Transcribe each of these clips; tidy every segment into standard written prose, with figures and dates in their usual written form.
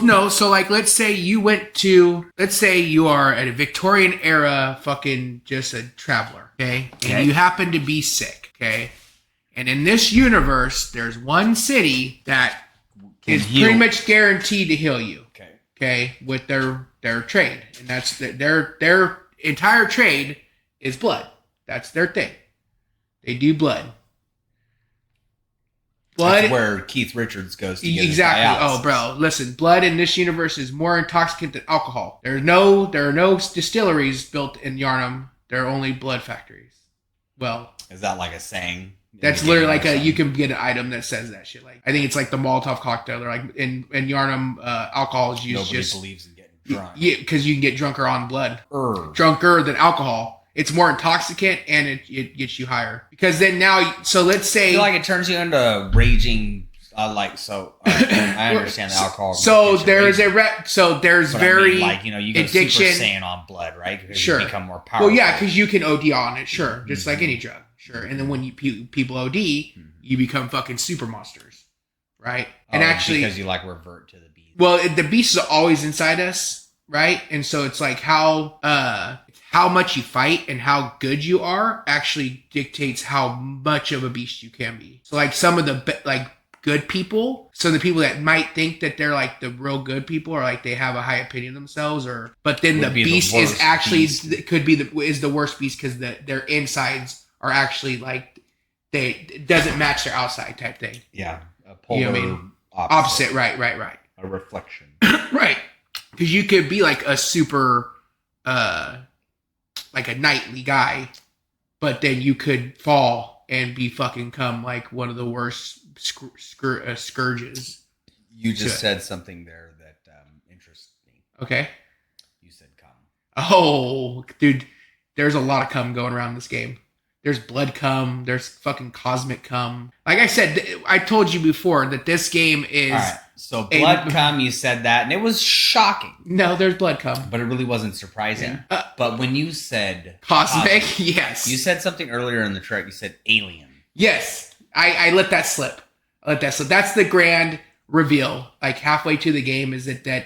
No, so like let's say you are at a Victorian era fucking just a traveler, okay? And you happen to be sick, okay? And in this universe, there's one city that is pretty much guaranteed to heal you. Okay, with their trade. And that's their entire trade is blood. That's their thing. They do blood. That's where Keith Richards goes to get exactly. His dialysis. Oh, bro, listen. Blood in this universe is more intoxicant than alcohol. There are no distilleries built in Yharnam. There are only blood factories. Well, is that like a saying? That's literally like you can get an item that says that shit. Like I think it's like the Molotov cocktail. They're like in Yharnam, alcohol is used. Nobody believes in getting drunk. Yeah, because you can get drunker on blood. Drunker than alcohol. It's more intoxicant and it gets you higher. Because then now, so let's say... I feel like it turns you into raging, I understand the alcohol. So there's there's very... you go addiction, Super Saiyan on blood, right? Because you become more powerful. Well, yeah, because you can OD on it, sure. Just like any drug, sure. And then when people OD, you become fucking super monsters, right? And actually... Because you revert to the beast. Well, the beast is always inside us, right? And so it's like how much you fight and how good you are actually dictates how much of a beast you can be. So like some of the good people, so the people that might think that they're like the real good people or like they have a high opinion of themselves, but then the beast is actually is the worst beast because their insides are actually like it doesn't match their outside type thing. Yeah, a polar opposite. Right. A reflection. Right, because you could be like a super. Like a knightly guy, but then you could fall and come like one of the worst scourges. You just said something there that interests me. Okay. You said cum. Oh, dude, there's a lot of cum going around this game. There's blood cum. There's fucking cosmic cum. Like I said, I told you before that this game is... All right. So blood cum, you said that, and it was shocking. No, there's blood cum. But it really wasn't surprising. Yeah. But when you said... Cosmic, yes. You said something earlier in the track. You said alien. Yes. I let that slip. That's the grand reveal. Like halfway to the game is that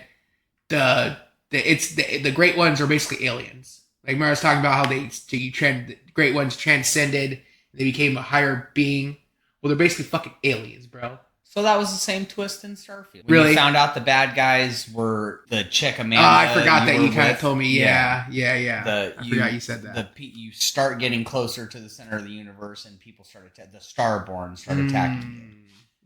the great ones are basically aliens. Like Mara was talking about how the great ones transcended. They became a higher being. Well, they're basically fucking aliens, bro. So that was the same twist in Starfield. Really? You found out the bad guys were the chick Amanda. I forgot that you kind of told me. Yeah. I forgot you said that. You start getting closer to the center of the universe, and people the Starborn start attacking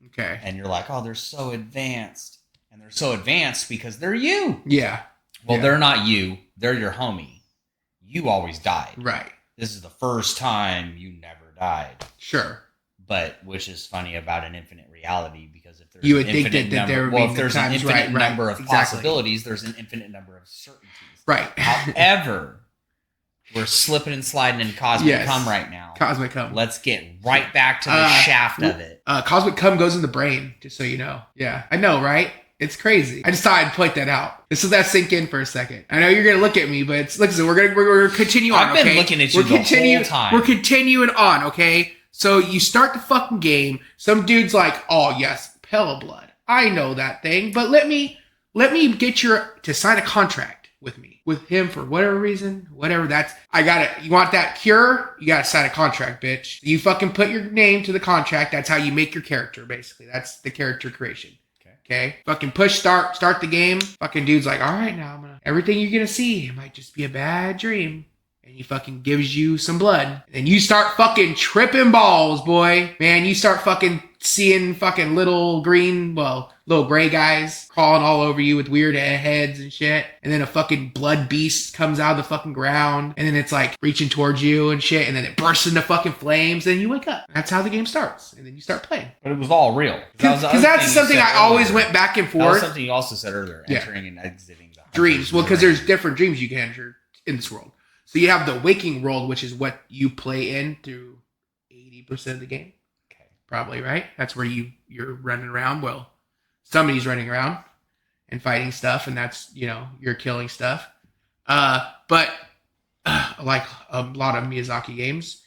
you. Okay. And you're like, oh, they're so advanced. And they're so advanced because they're you. Yeah. Well, they're not you. They're your homie. You always died. Right. This is the first time you never died. Sure. But which is funny about an infinite reality because if there's you would think that there would be if there's an infinite number of possibilities, there's an infinite number of certainties. Right. However, we're slipping and sliding in cosmic cum right now. Cosmic cum. Let's get right back to the shaft of it. Cosmic cum goes in the brain, just so you know. Yeah, I know, right? It's crazy. I just thought I'd point that out. Just so that sink in for a second. I know you're gonna look at me, but listen, we're gonna continue on. I've been looking at you the whole time. We're continuing on, okay? So you start the fucking game. Some dude's like, "Oh yes, Pale Blood. I know that thing, but let me get to sign a contract with me, with him for whatever reason, whatever that's. You want that cure? You gotta sign a contract, bitch. You fucking put your name to the contract. That's how you make your character, basically. That's the character creation. Okay. Fucking push start the game. Fucking dude's like, all right, now everything you're gonna see might just be a bad dream. And he fucking gives you some blood. And you start fucking tripping balls, boy. Man, you start fucking seeing fucking little gray guys crawling all over you with weird heads and shit. And then a fucking blood beast comes out of the fucking ground. And then it's like reaching towards you and shit. And then it bursts into fucking flames. And you wake up. That's how the game starts. And then you start playing. But it was all real. Because that's something I always went back and forth. That was something you also said earlier. Entering and exiting the dreams. Well, because there's different dreams you can enter in this world. So you have the waking world, which is what you play in through 80% of the game. Okay. Probably, right? That's where you're running around. Well, somebody's running around and fighting stuff, and that's, you're killing stuff. But like a lot of Miyazaki games,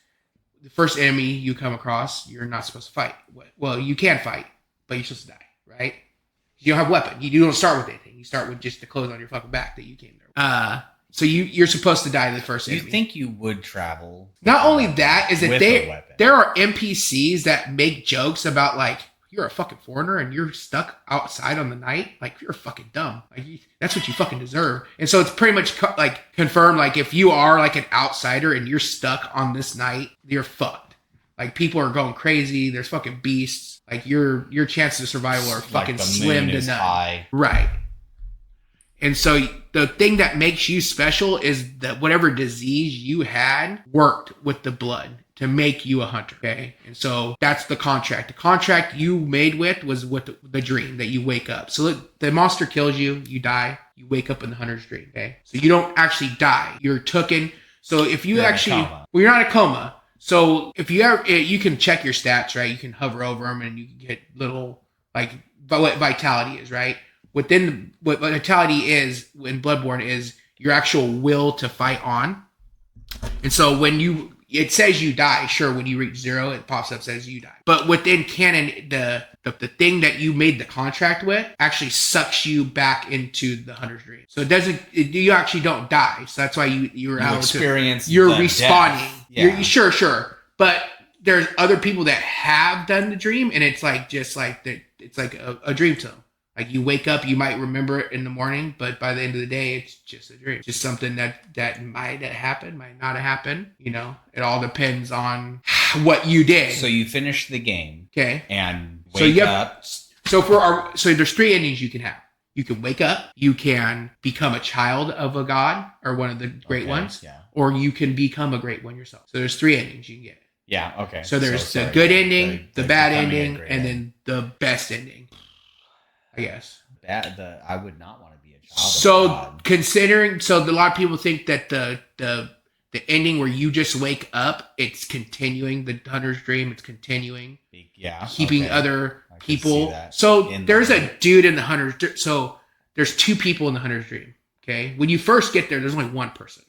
the first enemy you come across, you're not supposed to fight. Well, you can fight, but you're supposed to die, right? You don't have a weapon. You don't start with anything. You start with just the clothes on your fucking back that you came there. So you're supposed to die the first enemy. You think you would travel? Not only that is that weapon. there are NPCs that make jokes about like, you're a fucking foreigner and you're stuck outside on the night. Like, you're fucking dumb. Like, that's what you fucking deserve. And so it's pretty much like confirmed. Like, if you are like an outsider and you're stuck on this night, you're fucked. Like, people are going crazy. There's fucking beasts. Like, your chances of survival are fucking slim to none. High. Right. And so the thing that makes you special is that whatever disease you had worked with the blood to make you a hunter. Okay. And so that's the contract. The contract you made was with the dream that you wake up. So the monster kills you, you die, you wake up in the hunter's dream. Okay. So you don't actually die. You're taken. So if you're you're not in a coma. So if you can check your stats, right? You can hover over them and you can get little, like, what vitality is, right? What vitality is in Bloodborne is your actual will to fight on. And so it says you die. Sure, when you reach 0, it pops up, says you die. But within canon, the thing that you made the contract with actually sucks you back into the hunter's dream. So you actually don't die. So that's why you're able experience. You're respawning. Yeah. You're sure. But there's other people that have done the dream, and it's like it's like a dream to them. Like, you wake up, you might remember it in the morning, but by the end of the day, it's just a dream. Just something that might have happened, might not have happened. You know, it all depends on what you did. So you finish the game. Okay. And wake up. So there's 3 endings you can have. You can wake up, you can become a child of a god or one of the great ones, or you can become a great one yourself. So there's 3 endings you can get. Yeah, okay. So there's the good ending, the bad ending, and then the best ending. I guess. I would not want to be a child. So considering, a lot of people think that the ending where you just wake up, it's continuing the hunter's dream. It's continuing. Yeah. Keeping other people. So there's a dude in the hunter's. So there's 2 people in the hunter's dream. Okay. When you first get there's only 1 person.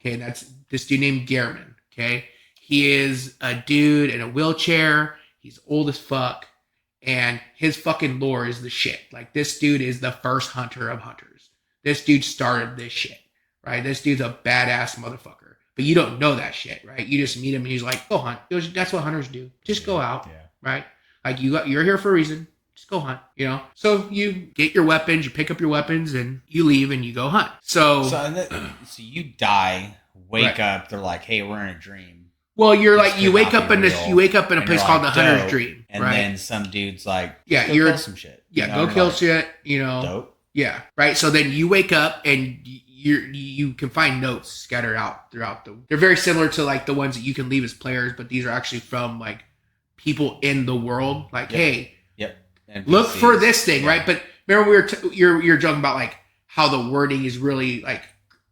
Okay. And that's this dude named Gehrman. Okay. He is a dude in a wheelchair. He's old as fuck. And his fucking lore is the shit. Like, this dude is the first hunter of hunters. This dude started this shit, right? This dude's a badass motherfucker. But you don't know that shit, right? You just meet him and he's like, go hunt. That's what hunters do. Just go out, right? Like, you're here for a reason. Just go hunt, you know? So you get your weapons, you pick up your weapons, and you leave and you go hunt. So you die, wake up, they're like, hey, we're in a dream. Well, you're like, you wake up in a place called the Hunter's Dream, and right? then some dude's like, kill some shit. Go kill shit, you know. Dope. Yeah, right. So then you wake up and you can find notes scattered out throughout they're very similar to like the ones that you can leave as players, but these are actually from like people in the world. Like, hey, look for this thing, right? But remember, you're joking about like how the wording is really like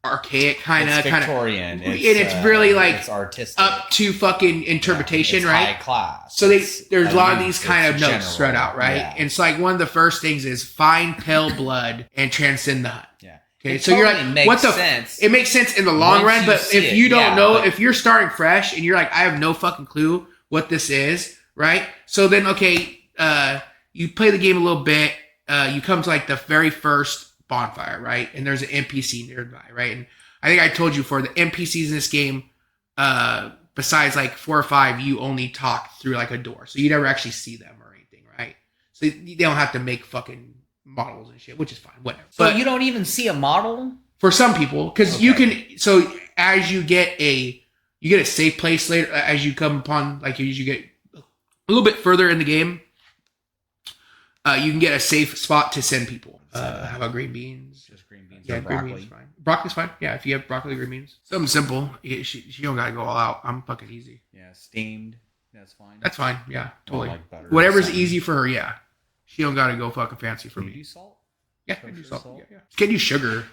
archaic, kind of Victorian, and it's really like it's artistic, up to fucking interpretation, it's right? High class. So there's a lot of these kind of notes spread out, right? And it's like one of the first things is find pale blood and transcend the hunt. Yeah. Okay, so you're like, what the? Sense. It makes sense in the long run, but if you don't know, if you're starting fresh and you're like, I have no fucking clue what this is, right? So then, you play the game a little bit. You come to like the very first bonfire, right? And there's an NPC nearby, right? And I think I told you for the NPCs in this game, besides like 4 or 5, you only talk through like a door. So you never actually see them or anything, right? So they don't have to make fucking models and shit, which is fine, whatever. So you don't even see a model? For some people, because you can, so as you get a safe place later, as you come upon, like as you get a little bit further in the game, you can get a safe spot to send people. How about green beans? Just green beans. Yeah, green beans fine. Broccoli's fine. Yeah, if you have broccoli, green beans. Something simple. She don't gotta go all out. I'm fucking easy. Yeah, steamed. That's fine. That's fine. Yeah, totally. Like butter. Whatever's easy for her. Yeah, she don't gotta go fucking fancy for me. Do you do salt? Yeah, I do salt. Yeah. Can you sugar?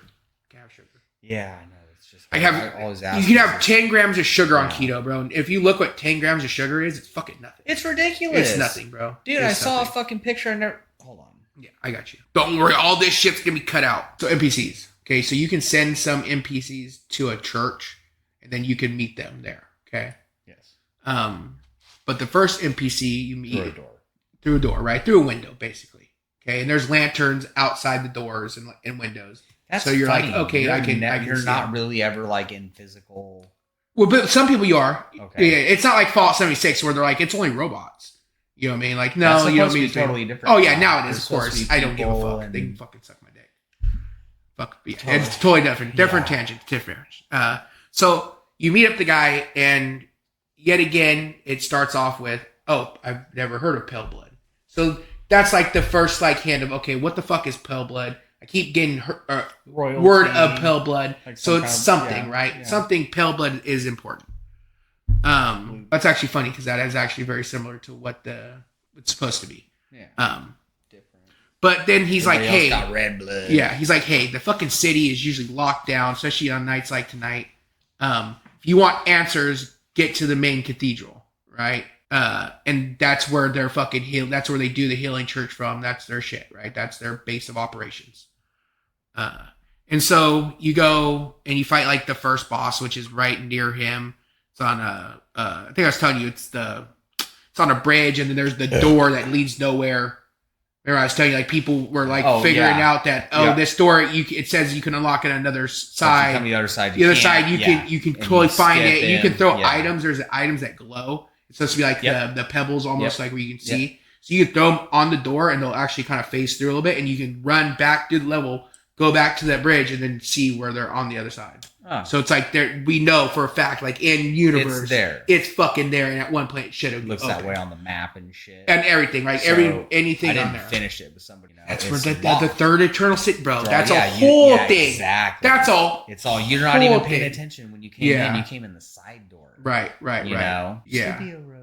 Can have sugar. Yeah, I know. It's just I always ask. You can have 10 grams of sugar on keto, bro. And if you look what 10 grams of sugar is, it's fucking nothing. It's ridiculous. It's nothing, bro. Dude, I saw a fucking picture and hold on. Yeah, I got you. Don't worry, all this shit's gonna be cut out. So NPCs. Okay, so you can send some NPCs to a church and then you can meet them there. Okay? Yes. But the first NPC you meet through a door. Through a door, right? Through a window, basically. Okay, and there's lanterns outside the doors and windows. That's so you're funny. like, okay, I can. You're see not it. really ever like in physical. Well, but some people you are. Okay. Yeah, it's not like Fallout 76 where they're like, it's only robots. You know what I mean? Like, no, you know what I mean? Totally different. Oh yeah, now it is. Of course, I don't give a fuck. They can fucking suck my dick. Fuck, yeah, totally. It's totally different. Different tangent. Different. So you meet up the guy, and yet again, it starts off with, "Oh, I've never heard of pale blood." So that's like the first like hint of, okay, what the fuck is pale blood? I keep getting word of pale blood, like so it's something, right? Yeah. Something pale blood is important. That's actually funny because that is actually very similar to what it's supposed to be. Yeah. Different. But then he's like, "Hey, got red blood." Yeah, he's like, "Hey, the fucking city is usually locked down, especially on nights like tonight. If you want answers, get to the main cathedral, right? And that's where they're fucking heal. That's where they do the healing church from. That's their shit, right? That's their base of operations." And so you go and you fight like the first boss, which is right near him. It's on I think I was telling you it's on a bridge, and then there's the door that leads nowhere. Remember I was telling you like people were like figuring out that this door it says you can unlock it on another side. On the other side, you can totally find it. You can throw items. There's items that glow. It's supposed to be like the pebbles, almost like where you can see. So you can throw them on the door, and they'll actually kind of phase through a little bit, and you can run back through the level. Go back to that bridge and then see where they're on the other side. Oh. So it's like we know for a fact, like in universe, it's fucking there. And at one point, it should have looks that way on the map and shit and everything, right? So anything I didn't on there. Finish it with somebody. That's for the third eternal city, bro. That's a whole thing. Exactly. That's all. It's all. You're not even paying attention when you came in. You came in the side door. Right. You know. Yeah.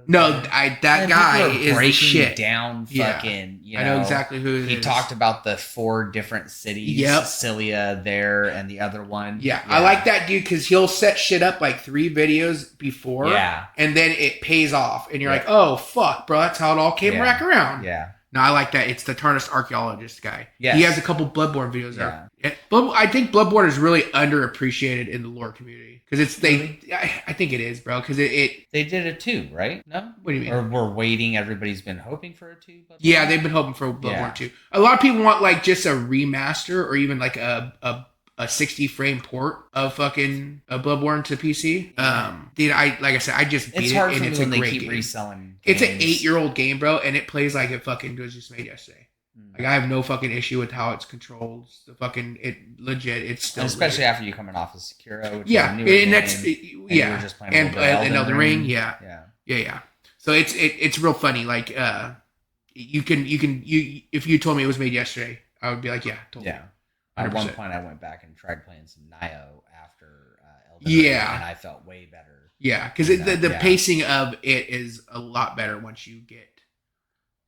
No, that guy is breaking shit. Down fucking. I know exactly who it is. He talked about the 4 different cities. Yep. Cilia there and the other one. Yeah, I like that dude because he'll set shit up like 3 videos before. Yeah. And then it pays off. And you're like, oh, fuck, bro. That's how it all came back around. Yeah. No, I like that. It's the Tarnished Archaeologist guy. Yeah. He has a couple Bloodborne videos there. I think Bloodborne is really underappreciated in the lore community. Because I think it is, bro. Because they did a 2, right? No? What do you mean? Or we're waiting. Everybody's been hoping for a 2? Yeah, they've been hoping for Bloodborne 2. A lot of people want like just a remaster or even like a 60 frame port of fucking Bloodborne to PC. Dude, like I said, I just beat it and it's a great game. Reselling games. It's an 8-year-old game, bro, and it plays like it fucking was just made yesterday. Like I have no fucking issue with how it's controlled. The fucking it's still especially after you coming off of Sekiro, which and that's and Elden Ring, yeah. So it's real funny. Like you can if you told me it was made yesterday, I would be like, yeah, totally. Yeah. At one point, I went back and tried playing some Nioh after Elden Ring, and I felt way better. Yeah, because the pacing of it is a lot better once you get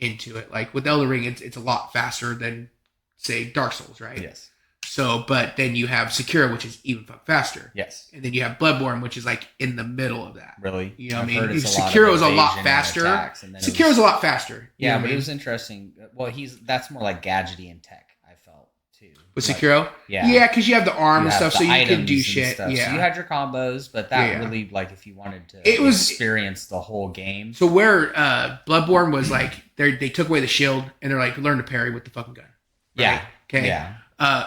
into it. Like with Elden Ring, it's a lot faster than say Dark Souls, right? Yes. So, but then you have Sekiro, which is even faster. Yes. And then you have Bloodborne, which is like in the middle of that. Really? You know what I mean? Sekiro is a lot faster. Sekiro is a lot faster. Yeah, but it was interesting. Well, that's more like gadgety and tech, I felt, too. With Sekiro? Yeah. Yeah, because you have the arm and stuff, so you can do shit. Yeah. So you had your combos, but that really, like, if you wanted to experience the whole game. So where Bloodborne was like, they took away the shield, and they're like, learn to parry with the fucking gun. Right? Yeah. Okay. Yeah.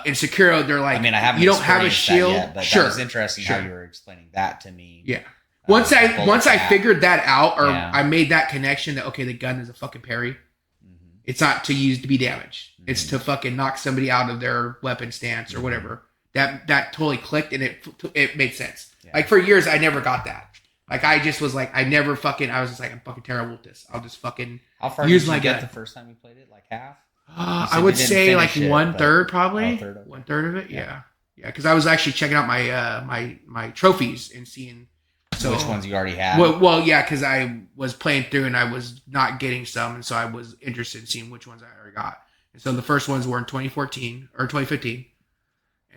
In Sekiro, they're like, I mean, I haven't. You don't have a shield. Yet, but that was interesting how you were explaining that to me. Yeah. Once I figured that out, or I made that connection that okay, the gun is a fucking parry. Mm-hmm. It's not to use to be damaged. Mm-hmm. It's to fucking knock somebody out of their weapon stance or whatever. That totally clicked and it made sense. Yeah. Like for years, I never got that. Like I just was like, I was just like, I'm fucking terrible at this. I'll just fucking how far use did you get the first time you played it? Like half. I would say like 1/3 probably. 1/3 of it, yeah. Because I was actually checking out my my trophies and seeing which ones you already had. Well, yeah, because I was playing through and I was not getting some, and so I was interested in seeing which ones I already got. And so the first ones were in 2014 or 2015,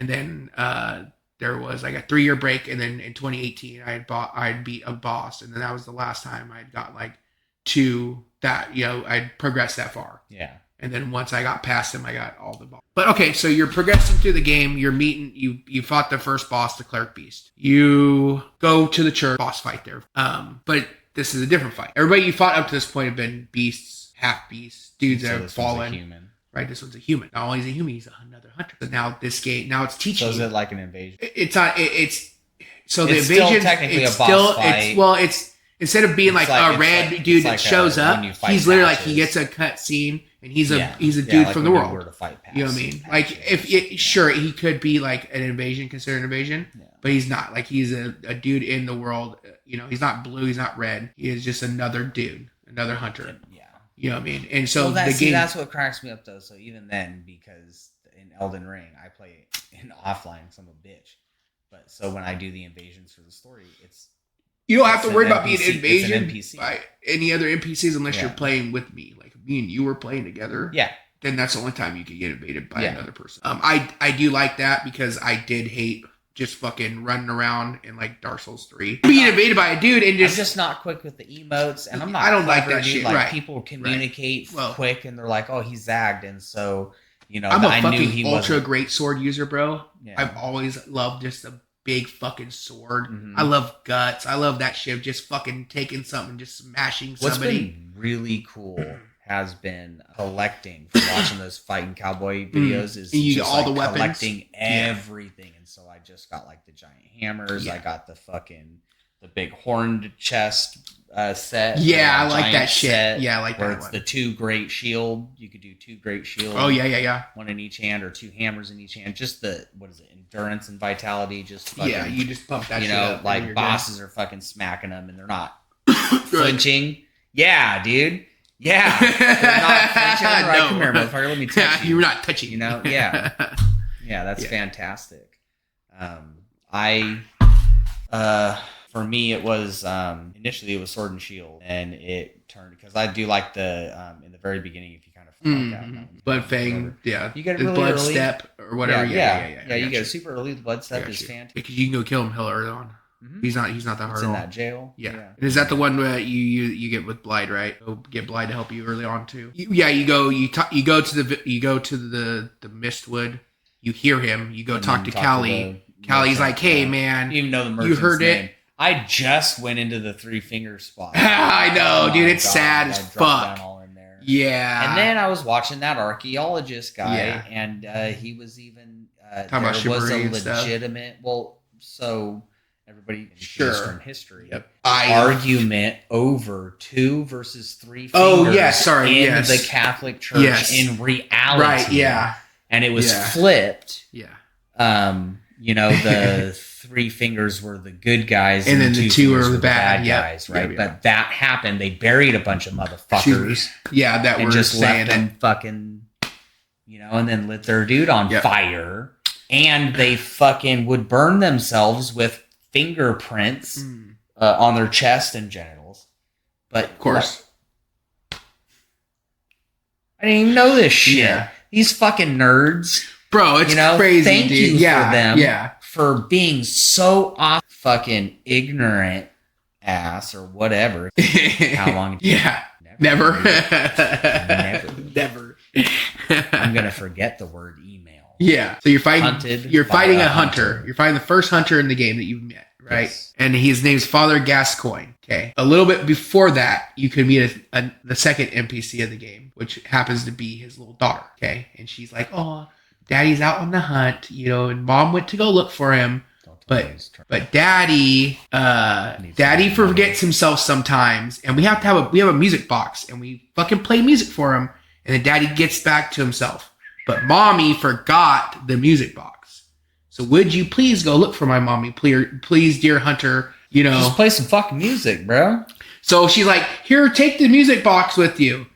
and then there was like a 3-year break, and then in 2018 I'd beat a boss, and then that was the last time I'd got like to that. I'd progressed that far. Yeah. And then once I got past him, I got all the balls. But okay, so you're progressing through the game. You're meeting, you fought the first boss, the Cleric Beast. You go to the church, boss fight there. But this is a different fight. Everybody you fought up to this point have been beasts, half beasts, dudes that have fallen. right? This one's a human. Not only is he a human, he's another hunter. So now this game, now it's teaching. So is it like an invasion? It's not. It's so the It's invasion. still technically it's a boss still. fight. It's instead of being like a red dude that shows up, he's literally like he gets a cut scene and he's a dude like from the world. You know what I mean? Patches. Like if it, sure he could be like an invasion, considered an invasion, but he's not. Like he's a dude in the world. You know, he's not blue, he's not red. He is just another dude, another hunter. Yeah. You know what I mean? And so that's what cracks me up though. So even then, because in Elden Ring, I play in offline because I'm a bitch. But so when I do the invasions for the story, you don't have to worry about being invasion by any other NPCs unless you're playing with me. Like me and you were playing together. Yeah. Then that's the only time you can get invaded by another person. I do like that because I did hate just fucking running around in like Dark Souls 3. Being invaded by a dude and I'm just not quick with the emotes, and I'm not. I don't clever, like that dude. shit. Like right. people communicate Well, quick, and they're like, "Oh, he's zagged," and so you know, I'm a I knew fucking he ultra wasn't. great sword user, bro. Yeah. I've always loved just a big fucking sword. Mhm. I love guts. I love that shit of just fucking taking something, and just smashing somebody. What's been really cool has been collecting from watching those fighting cowboy videos. Is you just all like the weapons, collecting everything, and so I just got like the giant hammers. Yeah. I got the big horned chest set. Yeah, I like that shit. Yeah, I like where that it's one. the 2 great shield. You could do 2 great shield. Oh yeah. One in each hand or 2 hammers in each hand. Just the endurance and vitality. Just fucking, Yeah, you just pump that. you shit know, up like and you're bosses are fucking smacking them and they're not good. flinching. Yeah, dude. Yeah, they're not flinching. Right, No. come here, motherfucker. Let me touch you. You're not touching. You know, yeah, that's fantastic. For me, it was initially it was Sword and Shield, and it turned because I do like the in the very beginning if you kind of Blood Fang, yeah, you get it the really Blood early. Step or whatever. Yeah. You get it super early. The Blood Step is fantastic because you can go kill him hell early on. Mhm. He's not that hard. It's in that jail. Yeah. And is that the one where you get with Blide, right? Go get Blide to help you early on too. You go to the Mistwood. You hear him. You go And talk to Callie. Callie's like, "Hey man, even though the you merchant's heard name. it." I just went into the 3 finger spot. I know, dude. It's sad as I dropped fuck. down all in there. Yeah. And then I was watching that archaeologist guy, Yeah. and he was even Talking about there was a chivalry and stuff. legitimate. Well, so everybody in Sure. Eastern history. Yep. Argument over 2 versus 3 fingers. Oh, yeah, sorry, in yes. the Catholic Church Yes. in reality. Right. Yeah. And it was Yeah. flipped. Yeah. You know, the 3 fingers were the good guys, And then the 2 fingers were the bad. Yep. guys, right? Yeah. But that happened. They buried a bunch of motherfuckers Yeah, that and were just saying left them fucking, you know, and then lit their dude on Yep. fire. And they fucking would burn themselves with fingerprints on their chest and genitals. But of course. I didn't even know this shit. Yeah. These fucking nerds. Bro, it's crazy, thank dude. you Yeah, for them yeah. for being so off fucking ignorant ass or whatever. How long? Yeah. Never. Never. I'm gonna forget the word email. Yeah. So you're fighting Hunted by fighting a a hunter. hunter. You're fighting the first hunter in the game that you've met, right? Yes. And his name's Father Gascoigne. Okay. A little bit before that, you could meet the second NPC of the game, which happens to be his little daughter. Okay. And she's like, "Oh, Daddy's out on the hunt, you know, and Mom went to go look for him." But Daddy forgets himself sometimes, and we have a music box, and we fucking play music for him, and then Daddy gets back to himself. But Mommy forgot the music box. So would you please go look for my mommy, please, dear hunter? You know, Just play some fucking music, bro. So she's like, "Here, take the music box with you,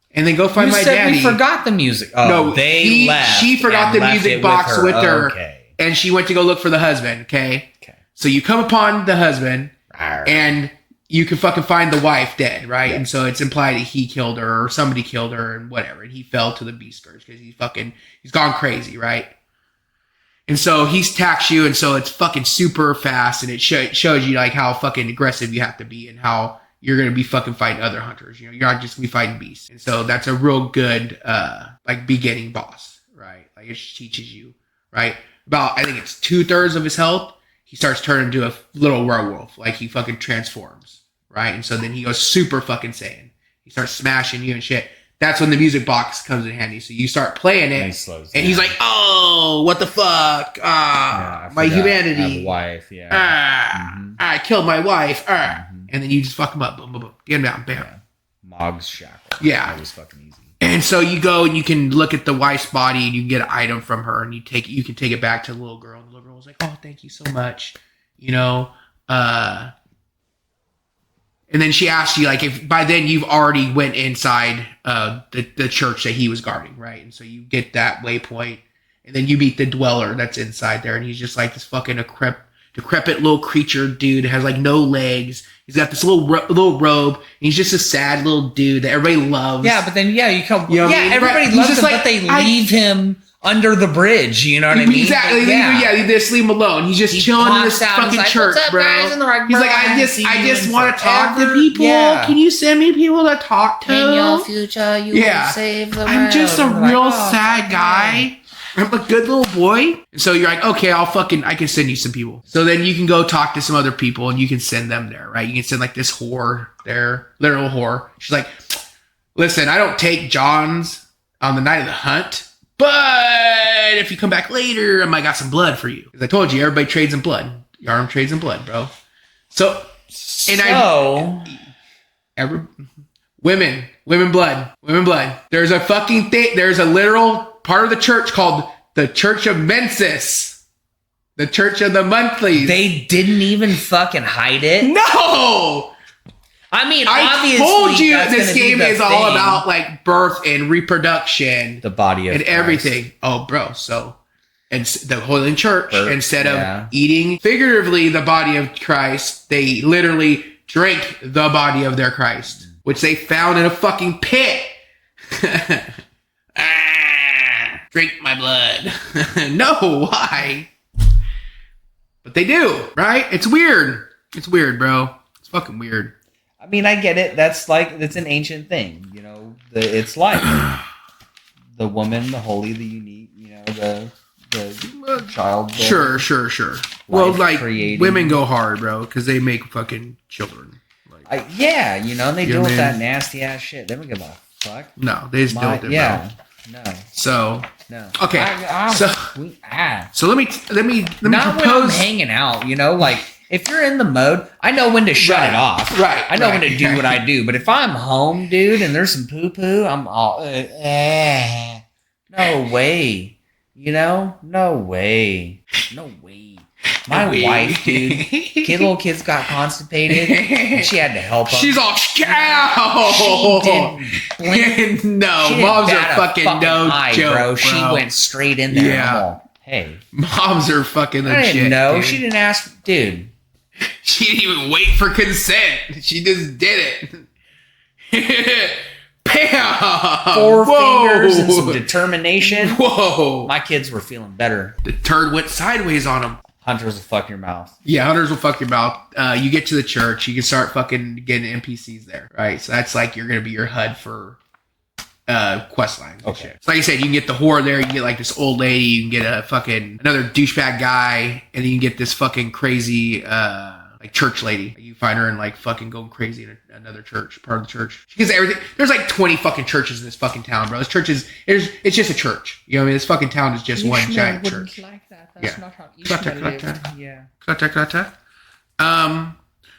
and then go find my daddy." We forgot the music. Oh, No, they left. She forgot and the left music it box with her. Okay. And she went to go look for the husband, okay? So you come upon the husband, and you can fucking find the wife dead, right? Yeah. And so it's implied that he killed her, or somebody killed her, and whatever. And he fell to the beast scourge, because he's gone crazy, right? And so he attacks you, and so it's fucking super fast, and it shows you, like, how fucking aggressive you have to be, and how you're going to be fucking fighting other hunters. You know, you're not just going to be fighting beasts. And so that's a real good, like, beginning boss, right? Like, it teaches you, right? About, I think it's 2/3 of his health, he starts turning into a little werewolf. Like, he fucking transforms, right? And so then he goes super fucking Saiyan. He starts smashing you and shit. that's when the music box comes in handy. So you start playing it, and he's like, "Oh, what the fuck? My humanity. I have a wife. Yeah. I killed my wife. And then you just fuck him up. Boom, boom, boom. Get him down. Bam. Yeah. Mog's shackle. Yeah. That was fucking easy. And so you go and you can look at the wife's body and you can get an item from her and you can take it back to the little girl. And the little girl was like, "Oh, thank you so much." And then she asked you, like, if by then you've already went inside the church that he was guarding, right? And so you get that waypoint, and then you meet the dweller that's inside there, and he's just like this fucking decrepit little creature dude, has like no legs. He's got this little robe, and he's just a sad little dude that everybody loves. Yeah, but then you come. You know what I mean? Everybody He's loves just him, like, but they leave him under the bridge. You know what I mean? Exactly. Like, They just leave him alone. He's just chilling in this fucking like, church, "What's up, bro. guys?" And they're like, He's like, I just want to talk to people. Yeah. Can you send me people to talk to? In your future, you will save the world. I'm just a And real like, "Oh, sad guy. I'm a good little boy." And so you're like, okay, I can send you some people. So then you can go talk to some other people and you can send them there, right? You can send like this whore there, literal whore. She's like, "Listen, I don't take Johns on the night of the hunt, but if you come back later, I might got some blood for you." Because I told you, everybody trades in blood. Yarm trades in blood, bro. Women blood. There's a fucking thing. There's a literal part of the church called the Church of Menses, the Church of the Monthlies. They didn't even fucking hide it. No. I mean, I obviously, told you that's this gonna be game the is all thing. about like birth and reproduction, The body of and Christ. everything. Oh, bro. So, and the Holy Church, Birth, instead of eating figuratively the body of Christ, they literally drink the body of their Christ, which they found in a fucking pit. Drink my blood. No, why? But they do, right? It's weird. It's weird, bro. It's fucking weird. I mean, I get it. That's an ancient thing. You know, it's like the woman, the holy, the unique. You know, the child. Sure. Well, like creating. Women go hard, bro, because they make fucking children. Like, you know, they deal with that nasty ass shit. They don't give a fuck. No, they just deal with it, bro. No. So no. Okay. So let me not propose. when I'm hanging out. You know, like if you're in the mode, I know when to shut it off. Right. I know when to do what I do. But if I'm home, dude, and there's some poo poo, I'm all no way. You know, no way. My wife, dude, little kids got constipated, and she had to help them. She's all cow. She didn't blink. No, She didn't moms bat are a fucking no eye, joke, bro. She went straight in there. Yeah. I'm all, hey, moms are fucking legit. I didn't know. Dude. She didn't ask, dude. She didn't even wait for consent. She just did it. Bam! Four fingers and some determination. Whoa! My kids were feeling better. The turd went sideways on them. Hunters will fuck your mouth. Yeah, hunters will fuck your mouth. You get to the church, you can start fucking getting NPCs there, right? So that's like you're gonna be your HUD for quest lines. Okay. Shit. So like I said, you can get the whore there. You can get like this old lady. You can get a fucking another douchebag guy, and then you can get this fucking crazy like church lady. You find her and like fucking going crazy in another church, part of the church. She gets everything. There's like 20 fucking churches in this fucking town, bro. This church it's just a church. You know what I mean? This fucking town is just one giant church. Like that. That's not how Yeah.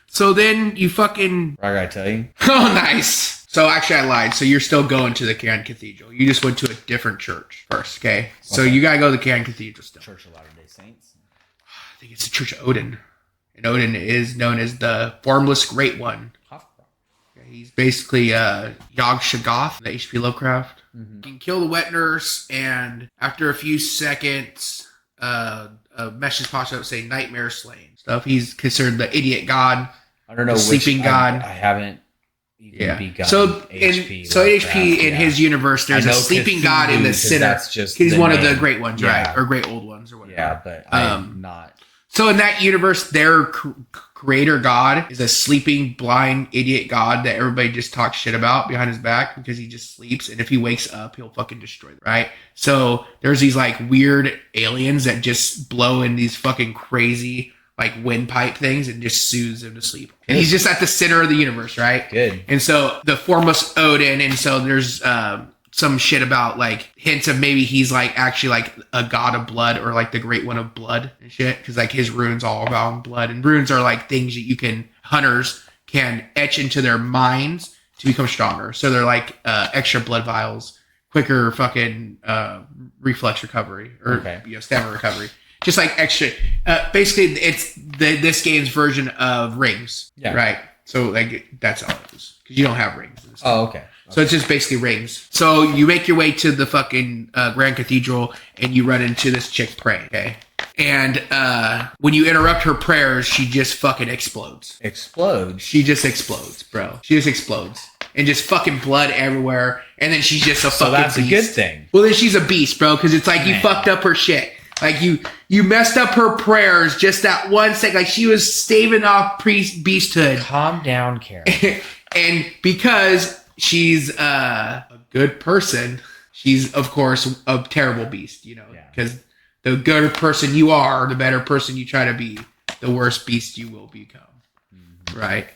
So then you fucking. I gotta tell you. Oh, nice. So actually, I lied. So you're still going to the Cairn Cathedral. You just went to a different church first, okay? So you gotta go to the Cairn Cathedral still. Church of Latter-day Saints. I think it's the Church of Odin. And Odin is known as the Formless Great One. He's basically Yog-Sothoth, the H.P. Lovecraft. Mm-hmm. You can kill the wet nurse, and after a few seconds, a message pops up saying "Nightmare Slain." Stuff. He's considered the idiot god. I don't know. Sleeping god. I haven't. Begun So HP in his universe, there's a sleeping god in the center. That's just he's one name. of the great ones, right? Or great old ones, or whatever. Yeah, but I'm not. So in that universe, their creator god is a sleeping, blind, idiot god that everybody just talks shit about behind his back because he just sleeps. And if he wakes up, he'll fucking destroy them, right? So there's these like weird aliens that just blow in these fucking crazy like windpipe things and just soothes him to sleep. And he's just at the center of the universe, right? Good. And so the foremost Odin, and so there's some shit about like hints of maybe he's like actually like a god of blood or like the great one of blood and shit, because like his runes all about blood, and runes are like things that hunters can etch into their minds to become stronger. So they're like extra blood vials, quicker fucking reflex recovery or stamina recovery. Just like extra, basically it's this game's version of rings, right? So like that's all it is, because you don't have rings in this game. Oh, okay. So it's just basically rings. So you make your way to the fucking Grand Cathedral, and you run into this chick praying, okay? And when you interrupt her prayers, she just fucking explodes. Explodes? She just explodes, bro. She just explodes. And just fucking blood everywhere. And then she's just a fucking beast. So that's beast. A good thing. Well, then she's a beast, bro, because it's like you fucked up her shit. Like you messed up her prayers just that one second. Like she was staving off beasthood. Calm down, Karen. And because she's a good person, she's of course a terrible beast, you know, because the gooder person you are, the better person you try to be, the worse beast you will become. Mm-hmm. Right?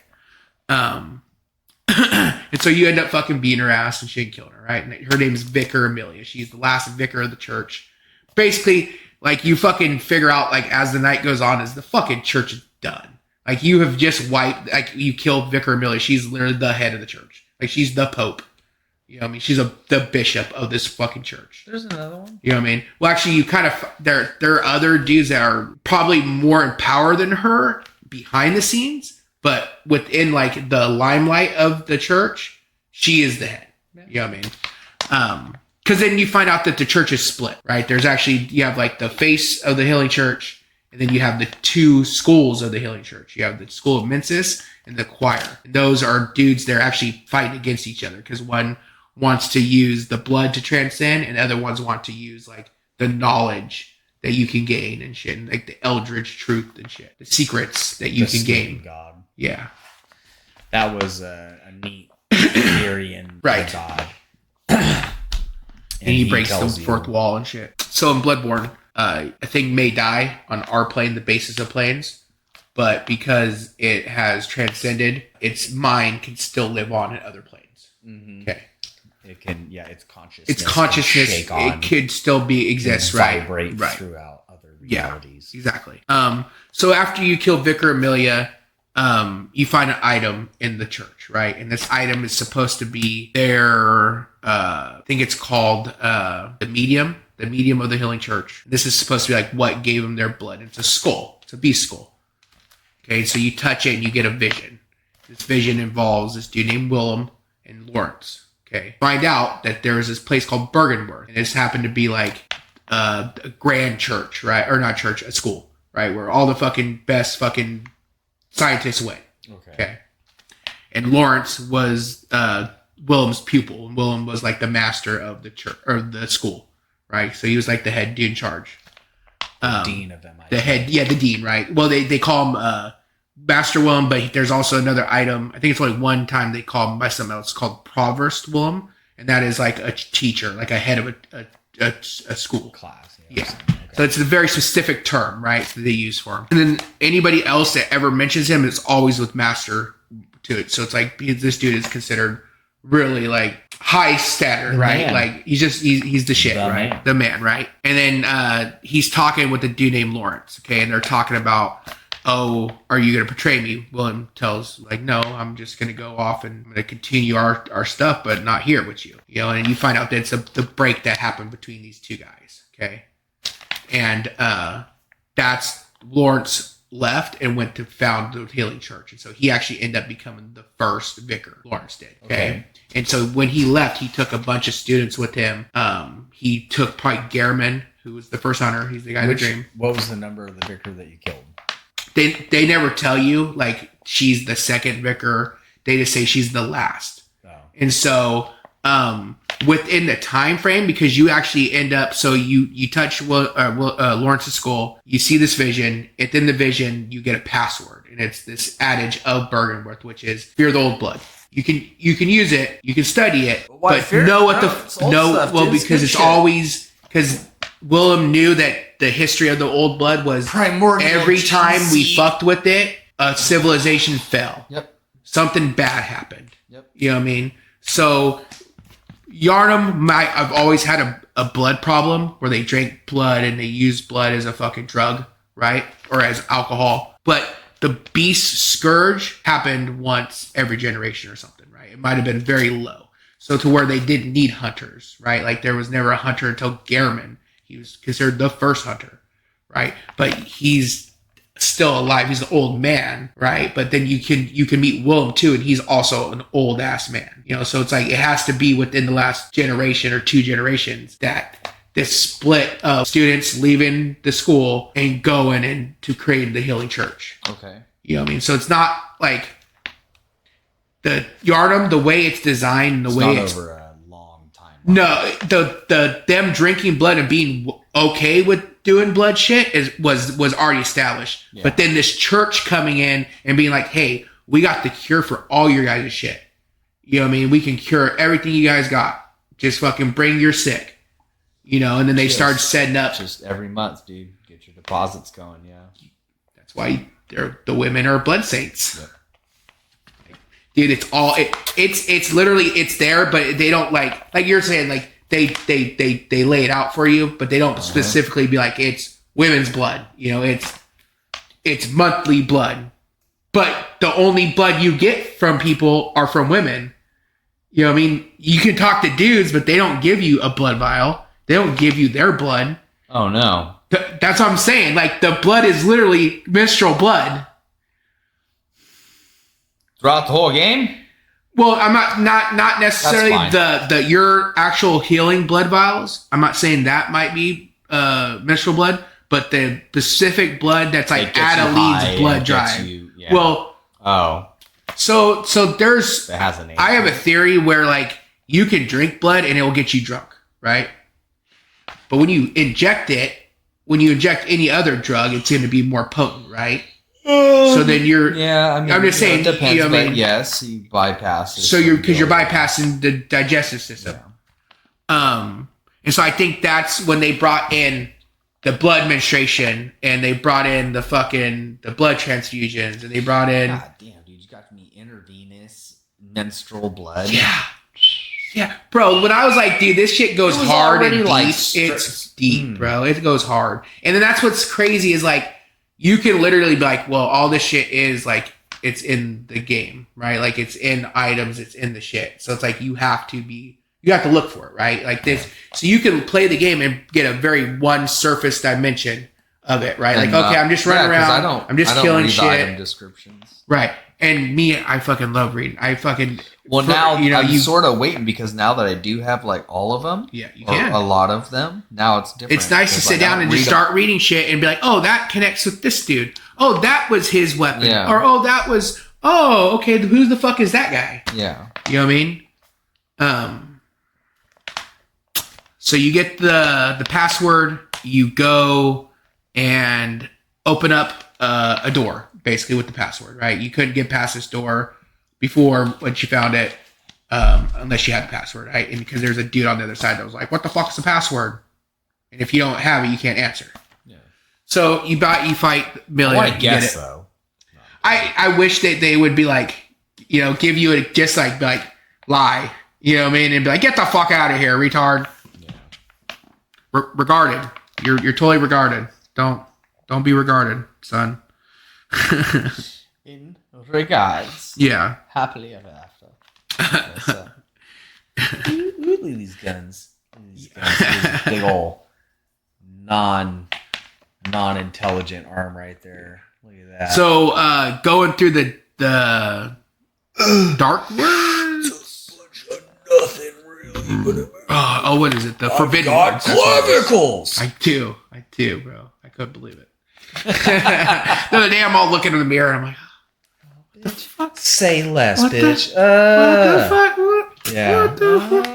And so you end up fucking beating her ass and shit, killing her, right? And her name is Vicar Amelia. She's the last vicar of the church. Basically, like you fucking figure out, like as the night goes on, is the fucking church is done. Like you have just wiped, like you killed Vicar Amelia. She's literally the head of the church. Like she's the Pope. You know what I mean? She's the bishop of this fucking church. There's another one. You know what I mean? Well, actually, you kind of there are other dudes that are probably more in power than her behind the scenes, but within like the limelight of the church, she is the head. You know what I mean? Because then you find out that the church is split, right? There's actually, you have like the face of the Healing Church, and then you have the two schools of the Healing Church. You have the School of Mensis and the Choir. And those are dudes that are actually fighting against each other, because one wants to use the blood to transcend, and other ones want to use like the knowledge that you can gain and shit, and like the eldritch truth and shit, the secrets that you can gain. God. Yeah. That was a neat theory in God. And he breaks the fourth wall and shit. So in Bloodborne, a thing may die on our plane, the basis of planes, but because it has transcended, its mind can still live on in other planes. Mm-hmm. Okay. It can, its consciousness. Its consciousness, it could still exist, right? Vibrate throughout other realities. Yeah, exactly. So after you kill Vicar Amelia, you find an item in the church, right? And this item is supposed to be their, I think it's called the medium of the Healing Church. This is supposed to be like what gave them their blood. It's a skull. It's a beast skull. Okay, so you touch it and you get a vision. This vision involves this dude named Willem and Lawrence. Okay, find out that there is this place called Bergenworth, and this happened to be like a grand church, right? Or not church, a school, right? Where all the fucking best fucking scientists went. Okay. And Lawrence was Willem's pupil, and Willem was like the master of the church or the school, right? So he was like the head dude in charge. Dean of MIT. The head, the dean, right? Well, they call him Master Willem, but there's also another item. I think it's only one time they call him by something else called Provost Willem, and that is like a teacher, like a head of a school class. Yeah. Okay. So it's a very specific term, right? That they use for him. And then anybody else that ever mentions him is always with Master to it. So it's like this dude is considered really like high standard, right? Man. Like he's the shit, right? Man. The man, right? And then he's talking with a dude named Lawrence, okay? And they're talking about, oh, are you going to betray me? William tells, like, no, I'm just going to go off and I'm going to continue our stuff, but not here with you. You know, and you find out that it's the break that happened between these two guys, okay? And that's Lawrence left and went to found the Healing Church. And so he actually ended up becoming the first vicar. Lawrence did, okay? And so when he left, he took a bunch of students with him. He took probably Gehrman, who was the first hunter. He's the guy in the dream. What was the number of the vicar that you killed? They never tell you, like, she's the second vicar. They just say she's the last. Oh. And so within the time frame, because you actually end up, so you touch Lawrence's skull, you see this vision. Within the vision, you get a password. And it's this adage of Bergenworth, which is fear the old blood. You can use it, you can study it, but know what because it's always, because Willem knew that the history of the old blood was Primordial every time we GC. fucked with it, a civilization fell. Yep. Something bad happened. Yep. You know what I mean? So Yharnam I've always had a blood problem where they drank blood and they used blood as a fucking drug, right? Or as alcohol. But the beast scourge happened once every generation or something, right? It might have been very low. So to where they didn't need hunters, right? Like there was never a hunter until Gehrman. He was considered the first hunter, right? But he's still alive. He's an old man, right? But then you can meet Willem too, and he's also an old ass man. You know, so it's like it has to be within the last generation or 2 generations that this split of students leaving the school and going into creating the Healing Church. Okay. You know what I mean? So it's not like the Yharnam, the way it's designed, the way it's over a long time. no, the them drinking blood and being okay with doing blood shit was already established. Yeah. But then this church coming in and being like, hey, we got the cure for all your guys' shit. You know what I mean? We can cure everything you guys got. Just fucking bring your sick. You know, and then they started setting up. Just every month, dude. Get your deposits going, yeah. That's why the women are blood saints. Yep. Dude, it's all it's literally it's there, but they don't like you're saying, like they lay it out for you, but they don't specifically be like it's women's blood. You know, it's monthly blood. But the only blood you get from people are from women. You know what I mean? You can talk to dudes, but they don't give you a blood vial. They don't give you their blood. Oh no. That's what I'm saying. Like the blood is literally menstrual blood. Throughout the whole game? Well, I'm not necessarily the your actual healing blood vials. I'm not saying that might be menstrual blood, but the specific blood that's like Adeline's blood drive. Yeah. Well, so there's it has a name. I have a theory where like you can drink blood and it will get you drunk, right? But when you inject any other drug, it's going to be more potent, right? So then you're I'm just saying, it depends, you know what I mean? Yes, you bypass it. So you're bypassing the digestive system. Yeah. And so I think that's when they brought in the blood menstruation and they brought in the blood transfusions and they brought in God damn, dude, you got me intravenous menstrual blood. Yeah, bro. When I was like, dude, this shit goes hard and deep. Like it's deep, bro. It goes hard. And then that's what's crazy is like you can literally be like, well, all this shit is like it's in the game, right? Like it's in items, it's in the shit. So it's like you have to look for it, right? Like this. So you can play the game and get a very one surface dimension of it, right? Like, okay, I'm just running around. I'm just killing shit. Item descriptions. Right. And me, I fucking love reading. Now I'm sort of waiting because now that I do have like all of them, you can. A lot of them. Now it's different. It's nice to sit down and just start reading shit and be like, oh, that connects with this dude. Oh, that was his weapon. Yeah. Or okay, who the fuck is that guy? Yeah. You know what I mean? So you get the password, you go and open up a door, basically with the password, right? You couldn't get past this door before when she found it, unless you had the password, right? And because there's a dude on the other side that was like, what the fuck is the password? And if you don't have it, you can't answer. Yeah. So you fight Million. I guess though. I wish that they would be like, you know, give you just like lie, you know what I mean? And be like, get the fuck out of here, retard. Yeah. Regarded. You're totally regarded. Don't be regarded, son. In regards. Yeah. Happily ever after. Look at these guns. These big ol' non-intelligent arm right there. Look at that. So going through the dark words. Nothing really. What is it? The forbidden words. Clavicles. I do, bro. I couldn't believe it. The other day I'm all looking in the mirror and I'm like, what the fuck? Say less, what bitch. What the fuck? What? Yeah. What the fuck?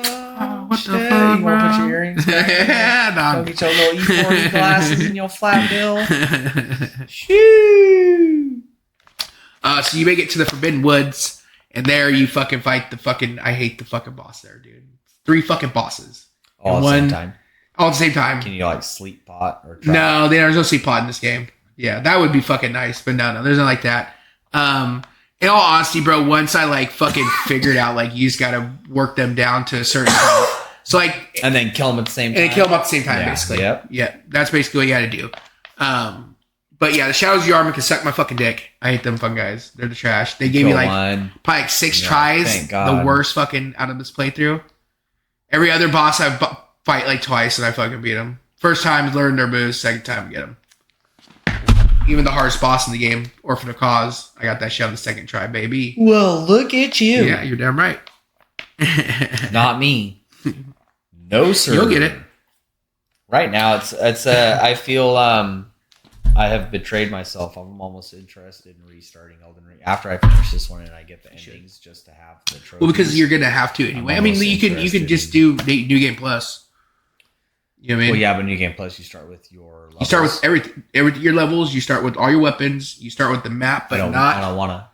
What the fuck? You want to put your earrings down? Yeah, Go get your little E40 glasses and your flat bill. Shoo! So you make it to the Forbidden Woods, and there you fucking fight I hate the fucking boss there, dude. 3 fucking bosses. All at the same time. all at the same time. Can you like sleep pot or trap? No, there's no sleep pod in this game. Yeah, that would be fucking nice, but no, there's nothing like that. In all honesty, bro, once I like fucking figured out like you just gotta work them down to a certain point. So like, and then kill them at the same time. And then kill them at the same time, basically. Yep. Yeah, that's basically what you gotta do. But yeah, the Shadows of Yarmouth can suck my fucking dick. I hate them fun guys. They're the trash. They gave me like probably like 6 tries. The worst fucking out of this playthrough. Every other boss I fight like twice and I fucking beat them. First time learn their moves. Second time get them. Even the hardest boss in the game, Orphan of Cause, I got that shit on the second try, baby. Well, look at you. Yeah, you're damn right. Not me. No, sir. You'll get it. Right now, it's. I feel I have betrayed myself. I'm almost interested in restarting Elden Ring after I finish this one and I get the endings just to have the trophies. Well, because you're gonna have to anyway. I mean, you can just do New Game Plus. You know what I mean? Well, yeah, but New Game Plus, you start with your levels. You start with everything, your levels. You start with all your weapons. You start with the map, but I don't want to.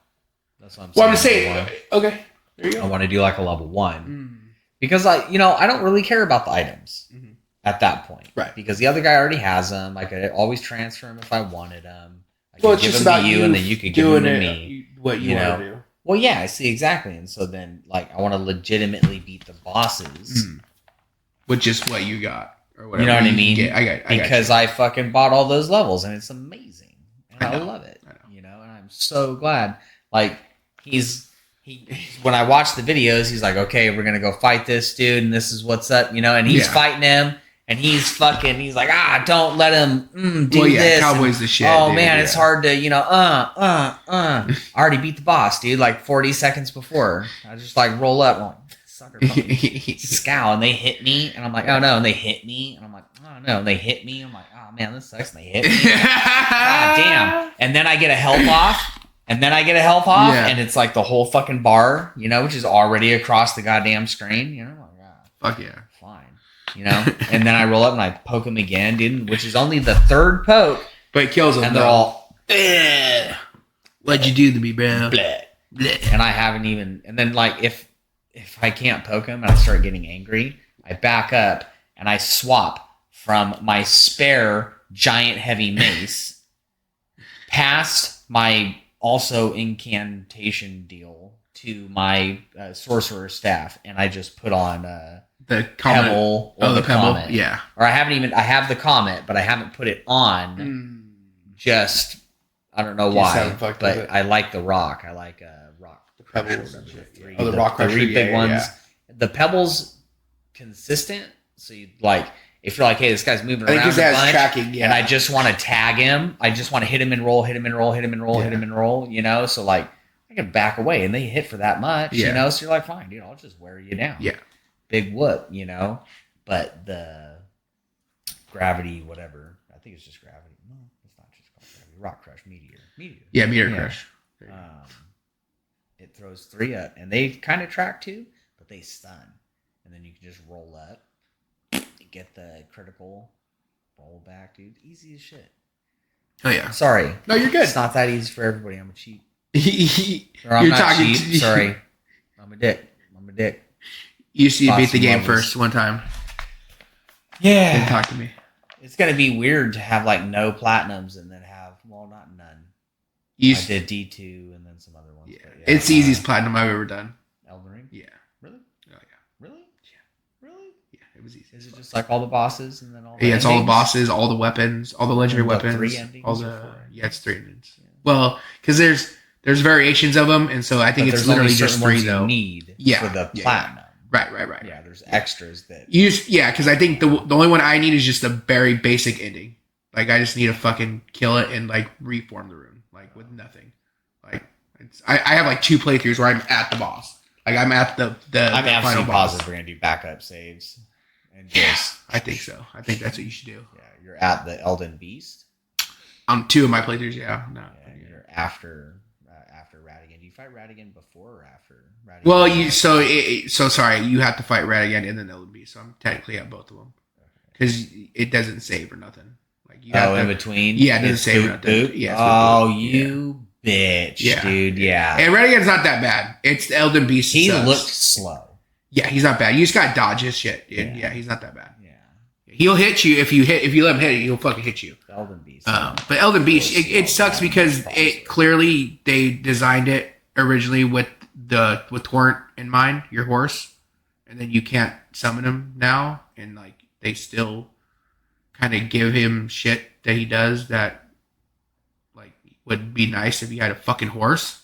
That's what I'm saying. Well, I'm just saying. Okay, there you go. I want to do like a level 1 because I don't really care about the items at that point, right? Because the other guy already has them. I could always transfer them if I wanted them. I could give them to you, and then you could give them to me. What you want to do? Well, yeah, I see exactly. And so then, like, I want to legitimately beat the bosses, which is what you got. Or whatever you know what I mean? I got because I fucking bought all those levels and it's amazing. And I love it. I know. You know, and I'm so glad. Like he when I watch the videos, he's like, okay, we're gonna go fight this dude and this is what's up, you know, and he's fighting him and he's like, don't let him do this. Cowboys the shit. Oh dude, man, it's hard to, I already beat the boss, dude, like 40 seconds before. I just like roll up, I'm like, sucker scowl, and they hit me, and I'm like, oh no, and they hit me, and I'm like, oh no, and they hit me, I'm like, oh man, this sucks, and they hit me. God damn. And then I get a health off, and it's like the whole fucking bar, which is already across the goddamn screen, I'm like, fuck yeah. Fine. And then I roll up and I poke them again, dude, which is only the third poke. But it kills them. And they're all, what'd you do to me, bro? Bleh. Bleh. And I haven't even, and then like, if I can't poke him and I start getting angry, I back up and I swap from my spare giant heavy mace past my also incantation deal to my sorcerer staff, and I just put on the pebble or the comet. Yeah. Or I have the comet, but I haven't put it on. Just I don't know why, but I like the rock. I like rock. The pebbles. The rock crusher, three big ones. Yeah. The pebbles consistent. So you like if you're like, hey, this guy's moving around a bunch, tracking, and I just want to tag him. I just want to hit him and roll, hit him and roll, hit him and roll, hit him and roll. So like I can back away, and they hit for that much. So you're like, fine, dude, I'll just wear you down. Yeah. Big whoop, But the gravity, whatever. I think it's just gravity. No, it's not just called gravity. Rock crush, meteor. Yeah, meteor crush. It throws 3 up, and they kind of track too, but they stun, and then you can just roll up, get the critical, roll back, dude. Easy as shit. Oh yeah. Sorry. No, you're good. It's not that easy for everybody. I'm a cheat. You're not cheap. Sorry. I'm a dick. You used to beat the game first one time. Yeah. Didn't talk to me. It's gonna be weird to have like no platinums and then have not none. I did D2 and then some other ones. Yeah. It's the easiest platinum I've ever done. Elden Ring? Yeah. Really? Oh yeah. Really? Yeah. Really? Yeah, it was easy. Is it just like all the bosses and then all the endings? It's all the bosses, all the weapons, all the legendary weapons. 3 endings? It's 3 endings. Yeah. Well, because there's variations of them, and so I think it's literally just 3 though. You need for the platinum. Right. Yeah, there's extras that because I think the only one I need is just a very basic ending. Like I just need to fucking kill it and like reform the rune, like with nothing. Like I have like 2 playthroughs where I'm at the boss. Like I'm at the final boss. We're gonna do backup saves and just. I think so. I think that's what you should do. Yeah, you're at the Elden Beast. 2 of my playthroughs. Yeah, no. Yeah, you're after Radigan. Do you fight Radigan before or after Radigan? Well, sorry. You have to fight Radigan and then Elden Beast. So I'm technically at both of them because it doesn't save or nothing. Like you have in between. Yeah, it doesn't save or nothing. Boop? Yeah. You bitch, dude. Yeah. And Radigan's not that bad. It's the Elden Beast. He looked slow. Yeah, he's not bad. You just got dodge his shit, dude. Yeah, he's not that bad. Yeah. He'll hit you if you let him hit it. He'll fucking hit you. Elden Beast. But Elden Beast, it sucks because it clearly they designed it originally with Torrent in mind, your horse, and then you can't summon him now, and like they still kind of give him shit that he does that like would be nice if he had a fucking horse.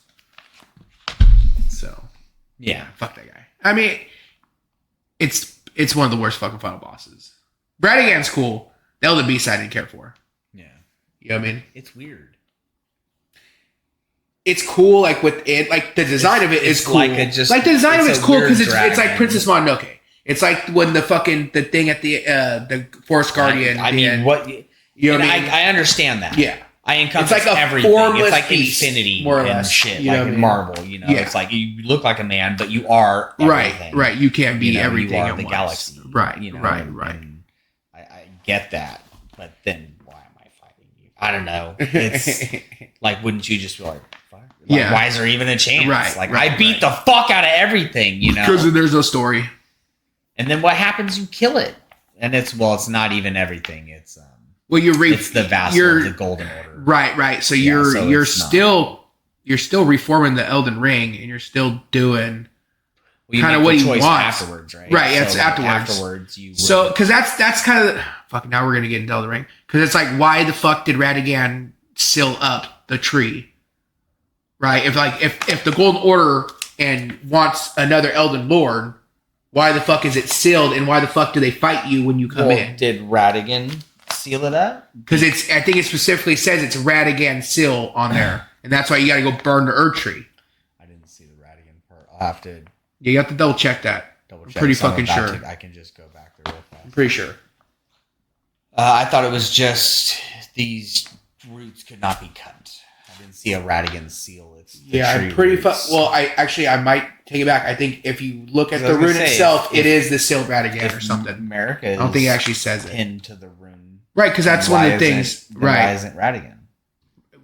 So yeah, fuck that guy. I mean, it's one of the worst fucking final bosses. Bradigan's cool. The Elden Beast I didn't care for. Yeah. You know what I mean? It's weird. It's cool, like with it, like the design of it is cool. Like the design of it's cool because it's like Princess Mononoke. It's like when the thing at the Forest Guardian. I mean, what you know? What I mean? I understand that. Yeah, I encompass it's like everything. It's like beast, infinity more or and less, shit, you know like in Marvel. You know, it's like you look like a man, but you are everything. Right. You can't be everything. You are the galaxy. Right. You know, right. And I get that, but then why am I fighting you? I don't know. It's like, wouldn't you just be like, fuck? Like, why is there even a chance? Right. I beat the fuck out of everything, you know? Because there's no story. And then what happens? You kill it, and it's not even everything. It's it's the vassal of the Golden Order. So Right. So you're still reforming the Elden Ring, and you're still doing kind of what he wants afterwards, right? Right. So It's afterwards. Afterwards, you so because that's kind of fuck. Now we're gonna get into Elden Ring because it's like, why the fuck did Radagan seal up the tree? Right. If the Golden Order and wants another Elden Lord, why the fuck is it sealed? And why the fuck do they fight you when you come in? Did Radagan seal it up? Because I think it specifically says it's Radagan seal on there, and that's why you got to go burn the Erd tree. I didn't see the Radagan part. I'll have to. Yeah, you have to double check that. I'm pretty fucking sure. I can just go back there real fast. I'm pretty sure. I thought it was just these roots could not be cut. I didn't see a Radigan seal. It's I'm pretty well. I might take it back. I think if you look at the rune itself, it is the sealed Radigan or something. America, I don't think it actually says it pinned to the rune, right? Because that's one of the things, right? Why isn't Radigan?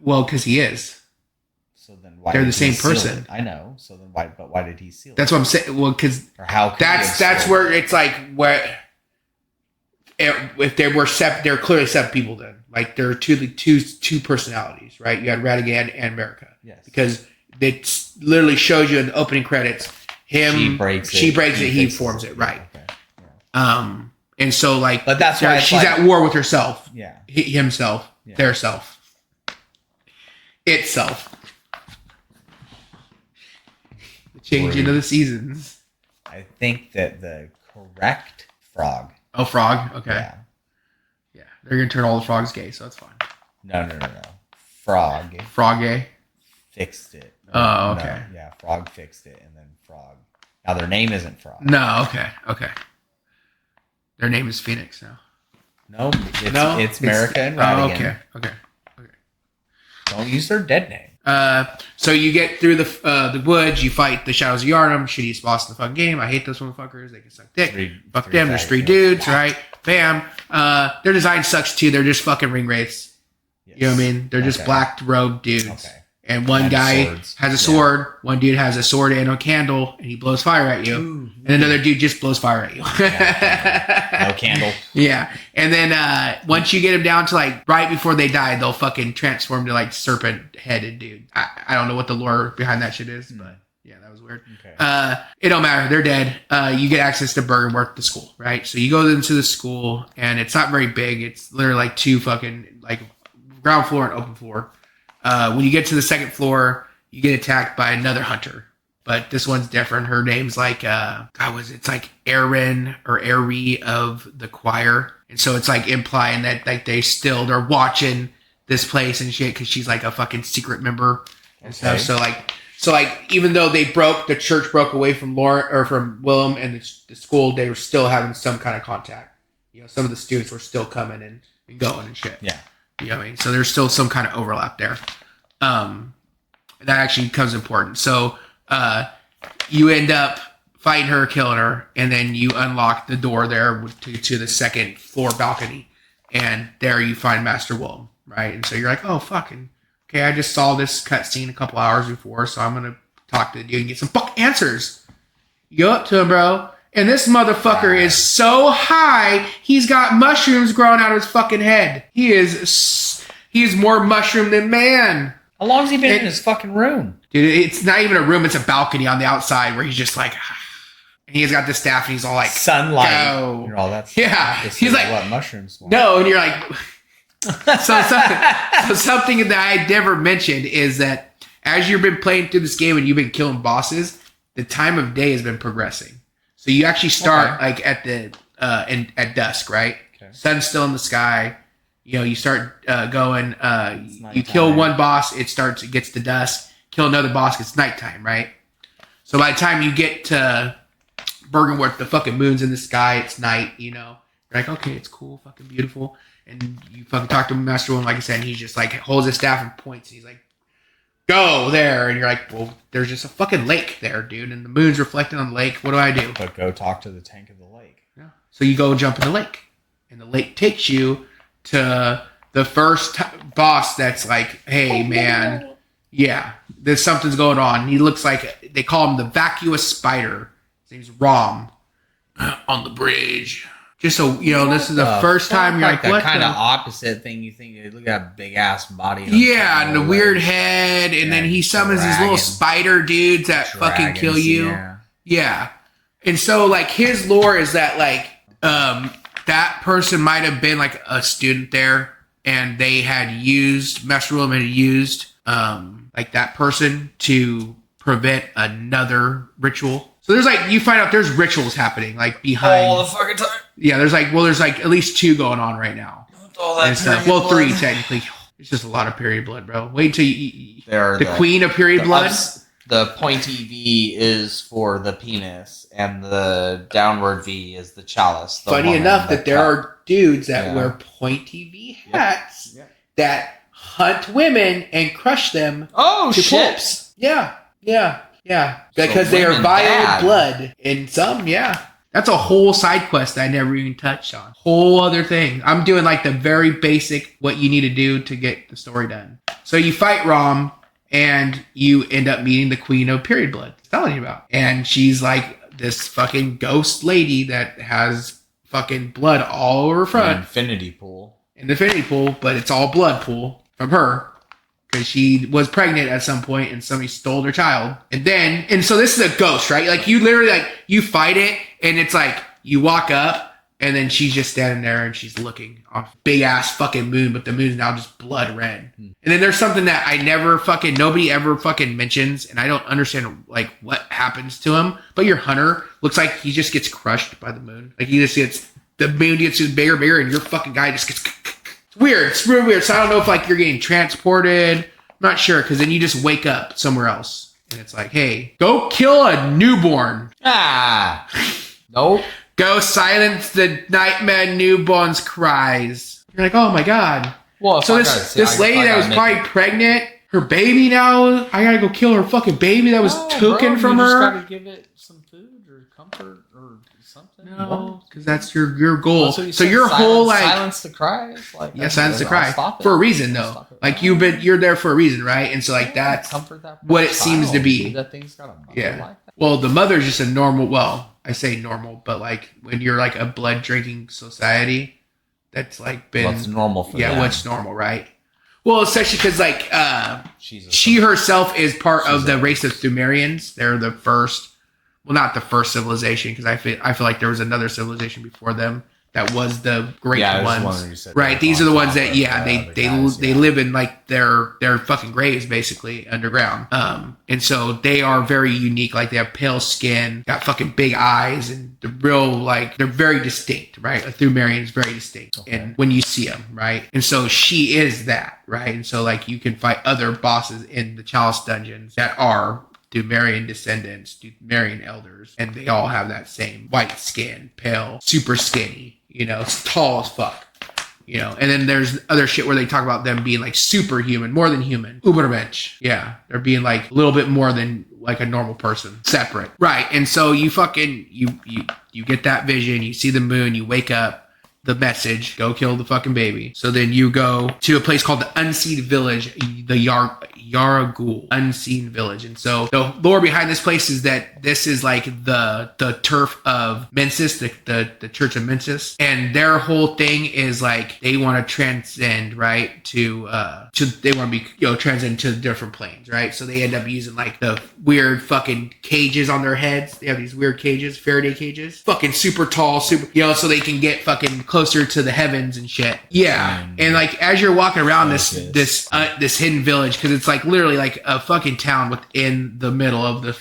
Well, because he is. So then why they're the same person? I know. So then why? But why did he seal? That's what I'm saying. Well, because that's where it's like where. If they were they're clearly separate people. Then, like, there are two personalities, right? You had Radagan and America. Yes. Because it literally shows you in the opening credits. She breaks it. He forms it. Right. Okay. Yeah. And so like, but that's why she's at war with herself. Yeah. Himself. Yeah. Their self. Itself. The changing of the seasons. I think that the correct frog. Oh, frog? Okay. Yeah. They're going to turn all the frogs gay, so that's fine. No. Frog. Frog gay? Fixed it. Oh, okay. No, yeah, frog fixed it, and then frog. Now, their name isn't Frog. No, okay. Their name is Phoenix now. No, it's America and Radigan. Oh, okay. Don't use their dead name. So you get through the woods, you fight the Shadows of Yharnam, shittiest boss in the fucking game. I hate those motherfuckers. They can suck dick. Fuck them. There's 3 dudes, right? Bam. Their design sucks too. They're just fucking ring wraiths. Yes. You know what I mean? They're just black robed dudes. Okay. And one guy has a sword. One dude has a sword and a candle, and he blows fire at you. Ooh. And another dude just blows fire at you. No candle. Yeah. And then once you get them down to like right before they die, they'll fucking transform to like serpent-headed dude. I don't know what the lore behind that shit is, but yeah, that was weird. Okay. It don't matter. They're dead. You get access to Bergenworth, the school, right? So you go into the school, and it's not very big. It's literally like 2 fucking like ground floor and open floor. When you get to the 2nd floor, you get attacked by another hunter. But this one's different. Her name's like, it's like Erin or Eri of the choir. And so it's like implying that like they're watching this place and shit because she's like a fucking secret member and stuff. So like even though the church broke away from from Willem and the school, they were still having some kind of contact. You know, some of the students were still coming and going and shit. Yeah. You know what I mean? So there's still some kind of overlap there. That actually becomes important. So you end up fighting her, killing her, and then you unlock the door there to the 2nd floor balcony. And there you find Master Willem, right? And so you're like, oh, fucking, okay, I just saw this cutscene a couple hours before, so I'm going to talk to the dude and get some fucking answers. You go up to him, bro, And this motherfucker is so high, he's got mushrooms growing out of his fucking head. He is more mushroom than man. How long has he been in his fucking room? Dude, it's not even a room, it's a balcony on the outside where he's just like, and he's got the staff and he's all like, sunlight. Go. You're all, that's he's like, what mushrooms want. No, and you're like, so something that I never mentioned is that as you've been playing through this game and you've been killing bosses, the time of day has been progressing. So you actually start like at at dusk, right? Okay. Sun's still in the sky. You know, you start going. You kill one boss, it gets to dusk. Kill another boss, it's nighttime, right? So by the time you get to Bergenworth, the fucking moon's in the sky. It's night. You know, you're like, okay, it's cool, fucking beautiful. And you fucking talk to Master One, like I said, and he just like holds his staff and points. And he's like, go there. And you're like, well, there's just a fucking lake there, dude. And the moon's reflecting on the lake. What do I do? But go talk to the tank of the lake. Yeah. So you go jump in the lake. And the lake takes you to the first boss that's like, hey, man, yeah, there's something's going on. He looks like, they call him the vacuous spider. His name's Rom. On the bridge. Just so you know, this is the first time you're like, what? Kind of opposite thing. You think, look at that big ass body. Yeah, and the weird head, and then he summons these little spider dudes that fucking kill you. Yeah, and so like his lore is that like that person might have been like a student there, and they had used Master Willem had used like that person to prevent another ritual. So there's like, you find out there's rituals happening like behind all the fucking time. Yeah, there's like at least 2 going on right now. All that stuff. Well, 3 technically. It's just a lot of period blood, bro. Wait till you the queen of period blood. The pointy V is for the penis, and the downward V is the chalice. Funny enough that there are dudes that wear pointy V hats that hunt women and crush them. Oh, to shit. Pulps. Yeah. Because they are vile blood. And some, that's a whole side quest that I never even touched on. Whole other thing. I'm doing like the very basic what you need to do to get the story done. So you fight Rom, and you end up meeting the queen of period blood. I'm telling you about. And she's like this fucking ghost lady that has fucking blood all over her front. Infinity pool, but it's all blood pool from her. Because she was pregnant at some point and somebody stole her child. And so this is a ghost, right? Like you literally like, you fight it and it's like, you walk up and then she's just standing there and she's looking off big ass fucking moon, but the moon's now just blood red. And then there's something that nobody ever fucking mentions. And I don't understand like what happens to him, but your hunter looks like he just gets crushed by the moon. Like the moon gets bigger and bigger and your fucking guy just gets It's weird. It's really weird. So I don't know if like you're getting transported. I'm not sure, because then you just wake up somewhere else. And it's like, hey, go kill a newborn. Nope. Go silence the nightmare newborn's cries. You're like, oh my God. Well, so this lady that was probably pregnant, her baby now, I gotta go kill her fucking baby that was taken from her. You just gotta give it some food or comfort or something. No, because that's your goal. Well, so your whole like silence the cries. Like, silence the cry for a reason though. Like you're there for a reason, right? And so like that's what it seems to be. That thing's got a mother like that. Well, the mother's just a normal. Well, I say normal, but like when you're like a blood drinking society, that's like been what's normal for them. What's normal, right? Well, especially because like she herself is part of the race of Thumerians. They're the first. Well, not the first civilization, because I feel like there was another civilization before them that was the great ones. Right, these are the ones that they live in like their fucking graves basically underground. And so they are very unique. Like they have pale skin, got fucking big eyes, and the real like they're very distinct. Right, a Thumerian is very distinct, and when you see them, right. And so she is that, right. And so like you can fight other bosses in the Chalice dungeons that are Thumerian descendants, Thumerian elders, and they all have that same white skin, pale, super skinny, tall as fuck, and then there's other shit where they talk about them being like superhuman, more than human, Ubermensch, they're being like a little bit more than like a normal person, separate, right? And so you fucking, you get that vision, you see the moon, you wake up, the message, go kill the fucking baby. So then you go to a place called the Unseed Village, the Yara Ghul, Unseen Village. And so the lore behind this place is that this is like the turf of Mensis, the Church of Mensis, and their whole thing is like they want to transcend, right, to they want to be, transcend to different planes, right? So they end up using like the weird fucking cages on their heads. They have these weird cages, Faraday cages, fucking super tall, super, so they can get fucking closer to the heavens and shit. Yeah, and like as you're walking around this hidden village, because it's like literally like a fucking town within the middle of the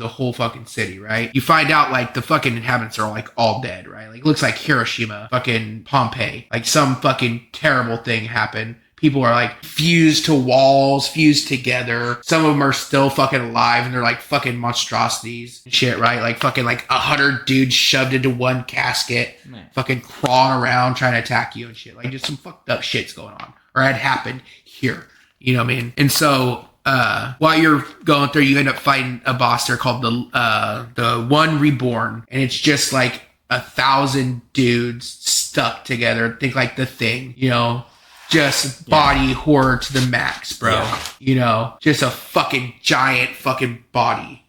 whole fucking city, right? You find out like the fucking inhabitants are like all dead, right? Like it looks like Hiroshima, fucking Pompeii. Like some fucking terrible thing happened. People are like fused to walls, fused together. Some of them are still fucking alive and they're like fucking monstrosities and shit, right? Like fucking like 100 dudes shoved into one casket, fucking crawling around trying to attack you and shit. Like just some fucked up shit's going on or had happened here. You know what I mean? And so while you're going through, you end up fighting a boss there called the One Reborn, and it's just like 1,000 dudes stuck together. Think like The Thing, just body horror to the max, bro. Yeah. Just a fucking giant fucking body.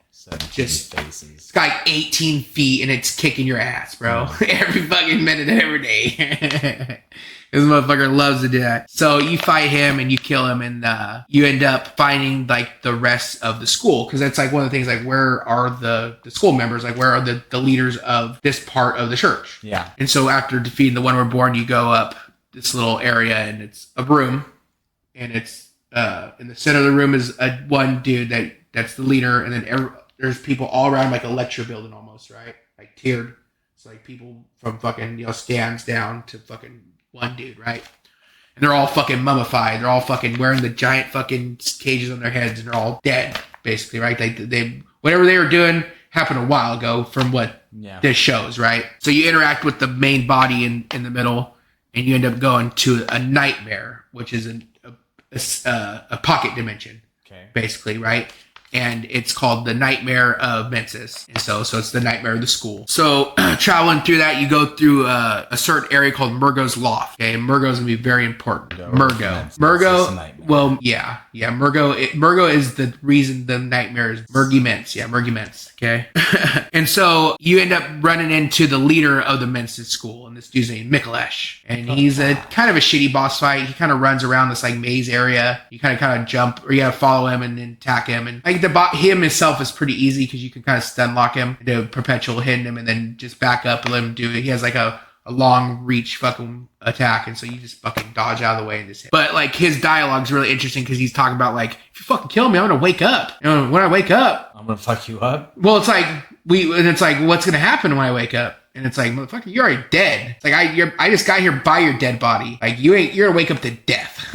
Just faces. It's got like 18 feet and it's kicking your ass, bro. Every fucking minute of every day. This motherfucker loves to do that. So you fight him and you kill him, and you end up finding like the rest of the school, because that's like one of the things, like where are the school members, like where are the leaders of this part of the church. Yeah. And so after defeating the One Reborn, you go up this little area and it's a room, and it's in the center of the room is one dude that's the leader, and then there's people all around, like a lecture building almost, right? Like tiered. So like people from fucking stands down to fucking one dude, right? And they're all fucking mummified. They're all fucking wearing the giant fucking cages on their heads, and they're all dead, basically, right? They whatever they were doing happened a while ago from what this shows, right? So you interact with the main body in the middle, and you end up going to a nightmare, which is a pocket dimension, basically, right? And it's called the Nightmare of Mensis. And so it's the nightmare of the school. So traveling through that, you go through a certain area called Murgo's Loft. Okay, and Murgo's gonna be very important. Murgo. Well, yeah. Murgo is the reason the nightmare is Murgy Ments. Yeah, Murgy Ments. Okay. And so you end up running into the leader of the Mensis school, and this dude's named Mikulesh. And he's a kind of a shitty boss fight. He kind of runs around this like maze area. You kind of jump, or you gotta follow him and then attack him. And like him himself is pretty easy, because you can kind of stun lock him into perpetual hitting him and then just back up and let him do it. He has like a long reach fucking attack, and so you just fucking dodge out of the way and just hit. But like his dialogue's really interesting, because he's talking about like, if you fucking kill me, I'm gonna wake up. When I wake up, I'm gonna fuck you up. Well, it's like it's like, what's gonna happen when I wake up? And it's like, motherfucker, you're already dead. It's like I just got here by your dead body. Like you're gonna wake up to death.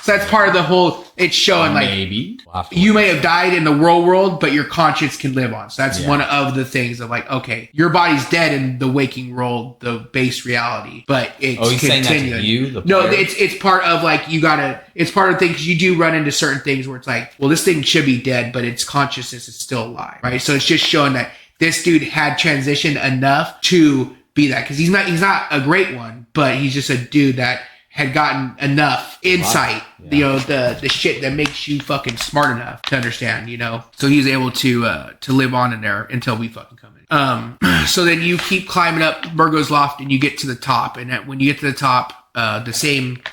So that's part of the whole, it's showing like, maybe you may have died in the real world, but your conscience can live on. So that's one of the things of like, okay, your body's dead in the waking world, the base reality, but it's he's continuing. saying that to you, the no, player? it's part of like, it's part of the thing, because you do run into certain things where it's like, well, this thing should be dead, but its consciousness is still alive, right? So it's just showing that this dude had transitioned enough to be that, because he's not a great one, but he's just a dude that had gotten enough insight, the shit that makes you fucking smart enough to understand, So he's able to live on in there until we fucking come in. So then you keep climbing up Murgo's Loft, and you get to the top. And when you get to the top, the same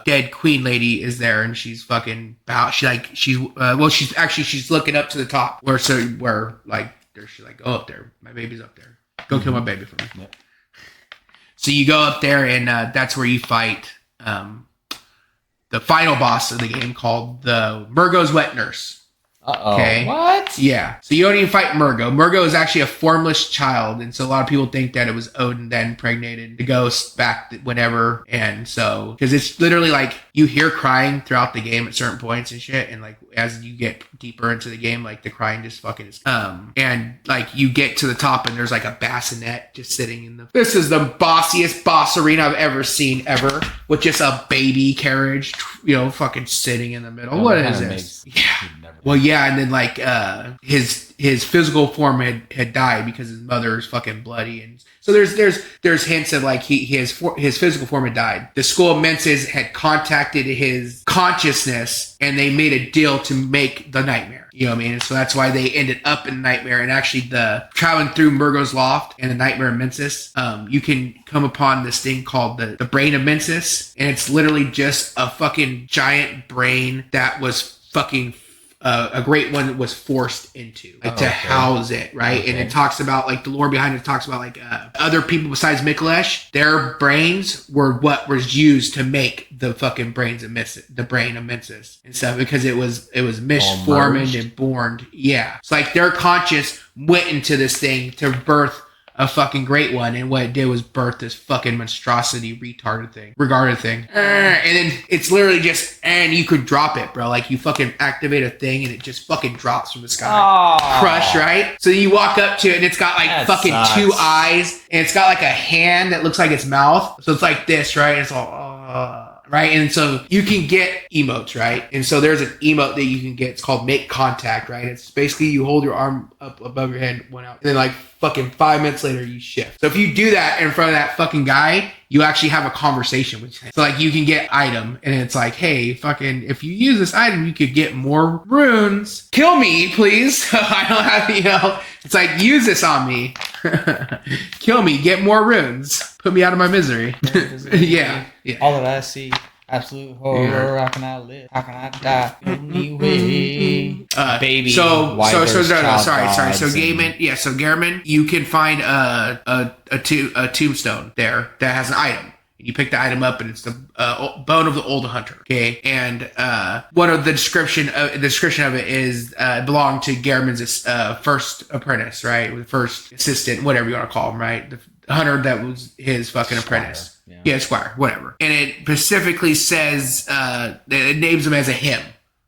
dead queen lady is there, and she's fucking she's looking up to the top she's like, go up there, my baby's up there, go kill my baby for me. Yep. So you go up there, and that's where you fight the final boss of the game, called the Murgo's Wet Nurse. Uh-oh. Okay. What? Yeah. So you don't even fight Murgo. Murgo is actually a formless child, and so a lot of people think that it was Odin that impregnated the ghost back whenever. And so, because it's literally like you hear crying throughout the game at certain points and shit, and like as you get deeper into the game, like the crying just fucking is. And like you get to the top, and there's like a bassinet just sitting in the. This is the bossiest boss arena I've ever seen ever, with just a baby carriage, fucking sitting in the middle. What is this? Yeah. Well, yeah, and then like his physical form had died because his mother's fucking bloody, and so there's hints of like his physical form had died. The school of Menses had contacted his consciousness and they made a deal to make the nightmare. You know what I mean? And so that's why they ended up in Nightmare. And actually, the traveling through Murgo's Loft and the Nightmare of Mensis, you can come upon this thing called the brain of Mensis. And it's literally just a fucking giant brain that was fucking a great one that was forced into to house it, right? Okay. And it talks about like the lore behind it talks about like other people besides Mikolash, their brains were what was used to make the fucking brains of the brain of Mensis and stuff, because it was misformed and born. Yeah, it's like their conscious went into this thing to birth a fucking great one, and what it did was birth this fucking monstrosity regarded thing. And then it's literally just, and you could drop it, bro. Like you fucking activate a thing and it just fucking drops from the sky. Crush, right? So you walk up to it and it's got like that fucking sucks. 2 eyes, and it's got like a hand that looks like its mouth. So it's like this, right? It's all right? And so you can get emotes, right? And so there's an emote that you can get. It's called Make Contact, right? It's basically you hold your arm up above your head, one out, and then like fucking 5 minutes later you shift. So if you do that in front of that fucking guy, you actually have a conversation with him. So like you can get item, and it's like, hey, fucking, if you use this item, you could get more runes. Kill me, please. I don't have, it's like, use this on me. Kill me, get more runes. Put me out of my misery. Yeah. All that I see. Absolute horror. How can I live? How can I die? Anyway. Baby. So Garamond, you can find a tombstone there that has an item. You pick the item up, and it's the bone of the old hunter. Okay, and one of the description of it is belonged to Garamond's first apprentice, right? The first assistant, whatever you want to call him, right? The hunter that was his fucking apprentice. Yeah, squire, whatever. And it specifically says it names him as a him,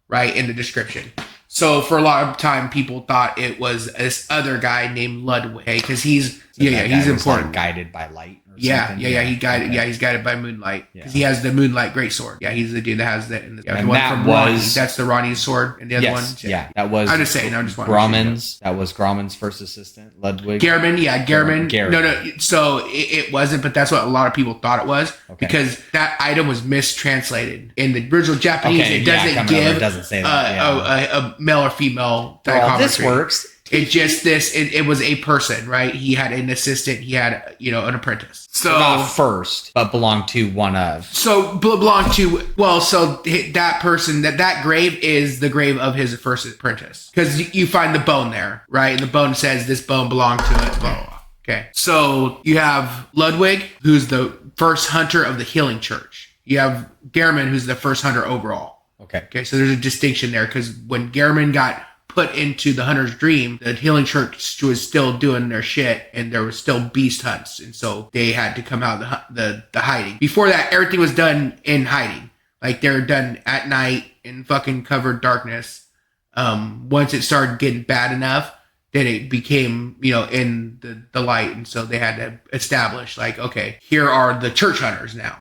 right, in the description. So for a lot of time, people thought it was this other guy named Ludwig, because he's important. Like guided by light. Yeah, he's guided by moonlight, because he has the moonlight greatsword. Yeah, he's the dude that has that. And the one from Ronnie, that's the Ronnie's sword, and the other one. Yeah, that was. I'm just saying. I just want Grauman's. That was Grauman's first assistant, Ludwig. Garamond. No. So it wasn't, but that's what a lot of people thought it was, because that item was mistranslated in the original Japanese. Okay, it doesn't give. It doesn't say that. A male or female. This works. It just it was a person, right? He had an assistant, he had an apprentice. So not first, but belonged to one of. So belonged to that person, that grave is the grave of his first apprentice, because you find the bone there, right? And the bone says this bone belonged to it. Blah, blah, blah. Okay, so you have Ludwig, who's the first hunter of the Healing Church. You have Garamond, who's the first hunter overall. Okay, so there's a distinction there, because when Garamond got put into the hunter's dream, the Healing Church was still doing their shit, and there was still beast hunts, and so they had to come out of the hiding. Before that, everything was done in hiding, like they're done at night in fucking covered darkness. Once it started getting bad enough, then it became in the light, and so they had to establish like, okay, here are the church hunters now.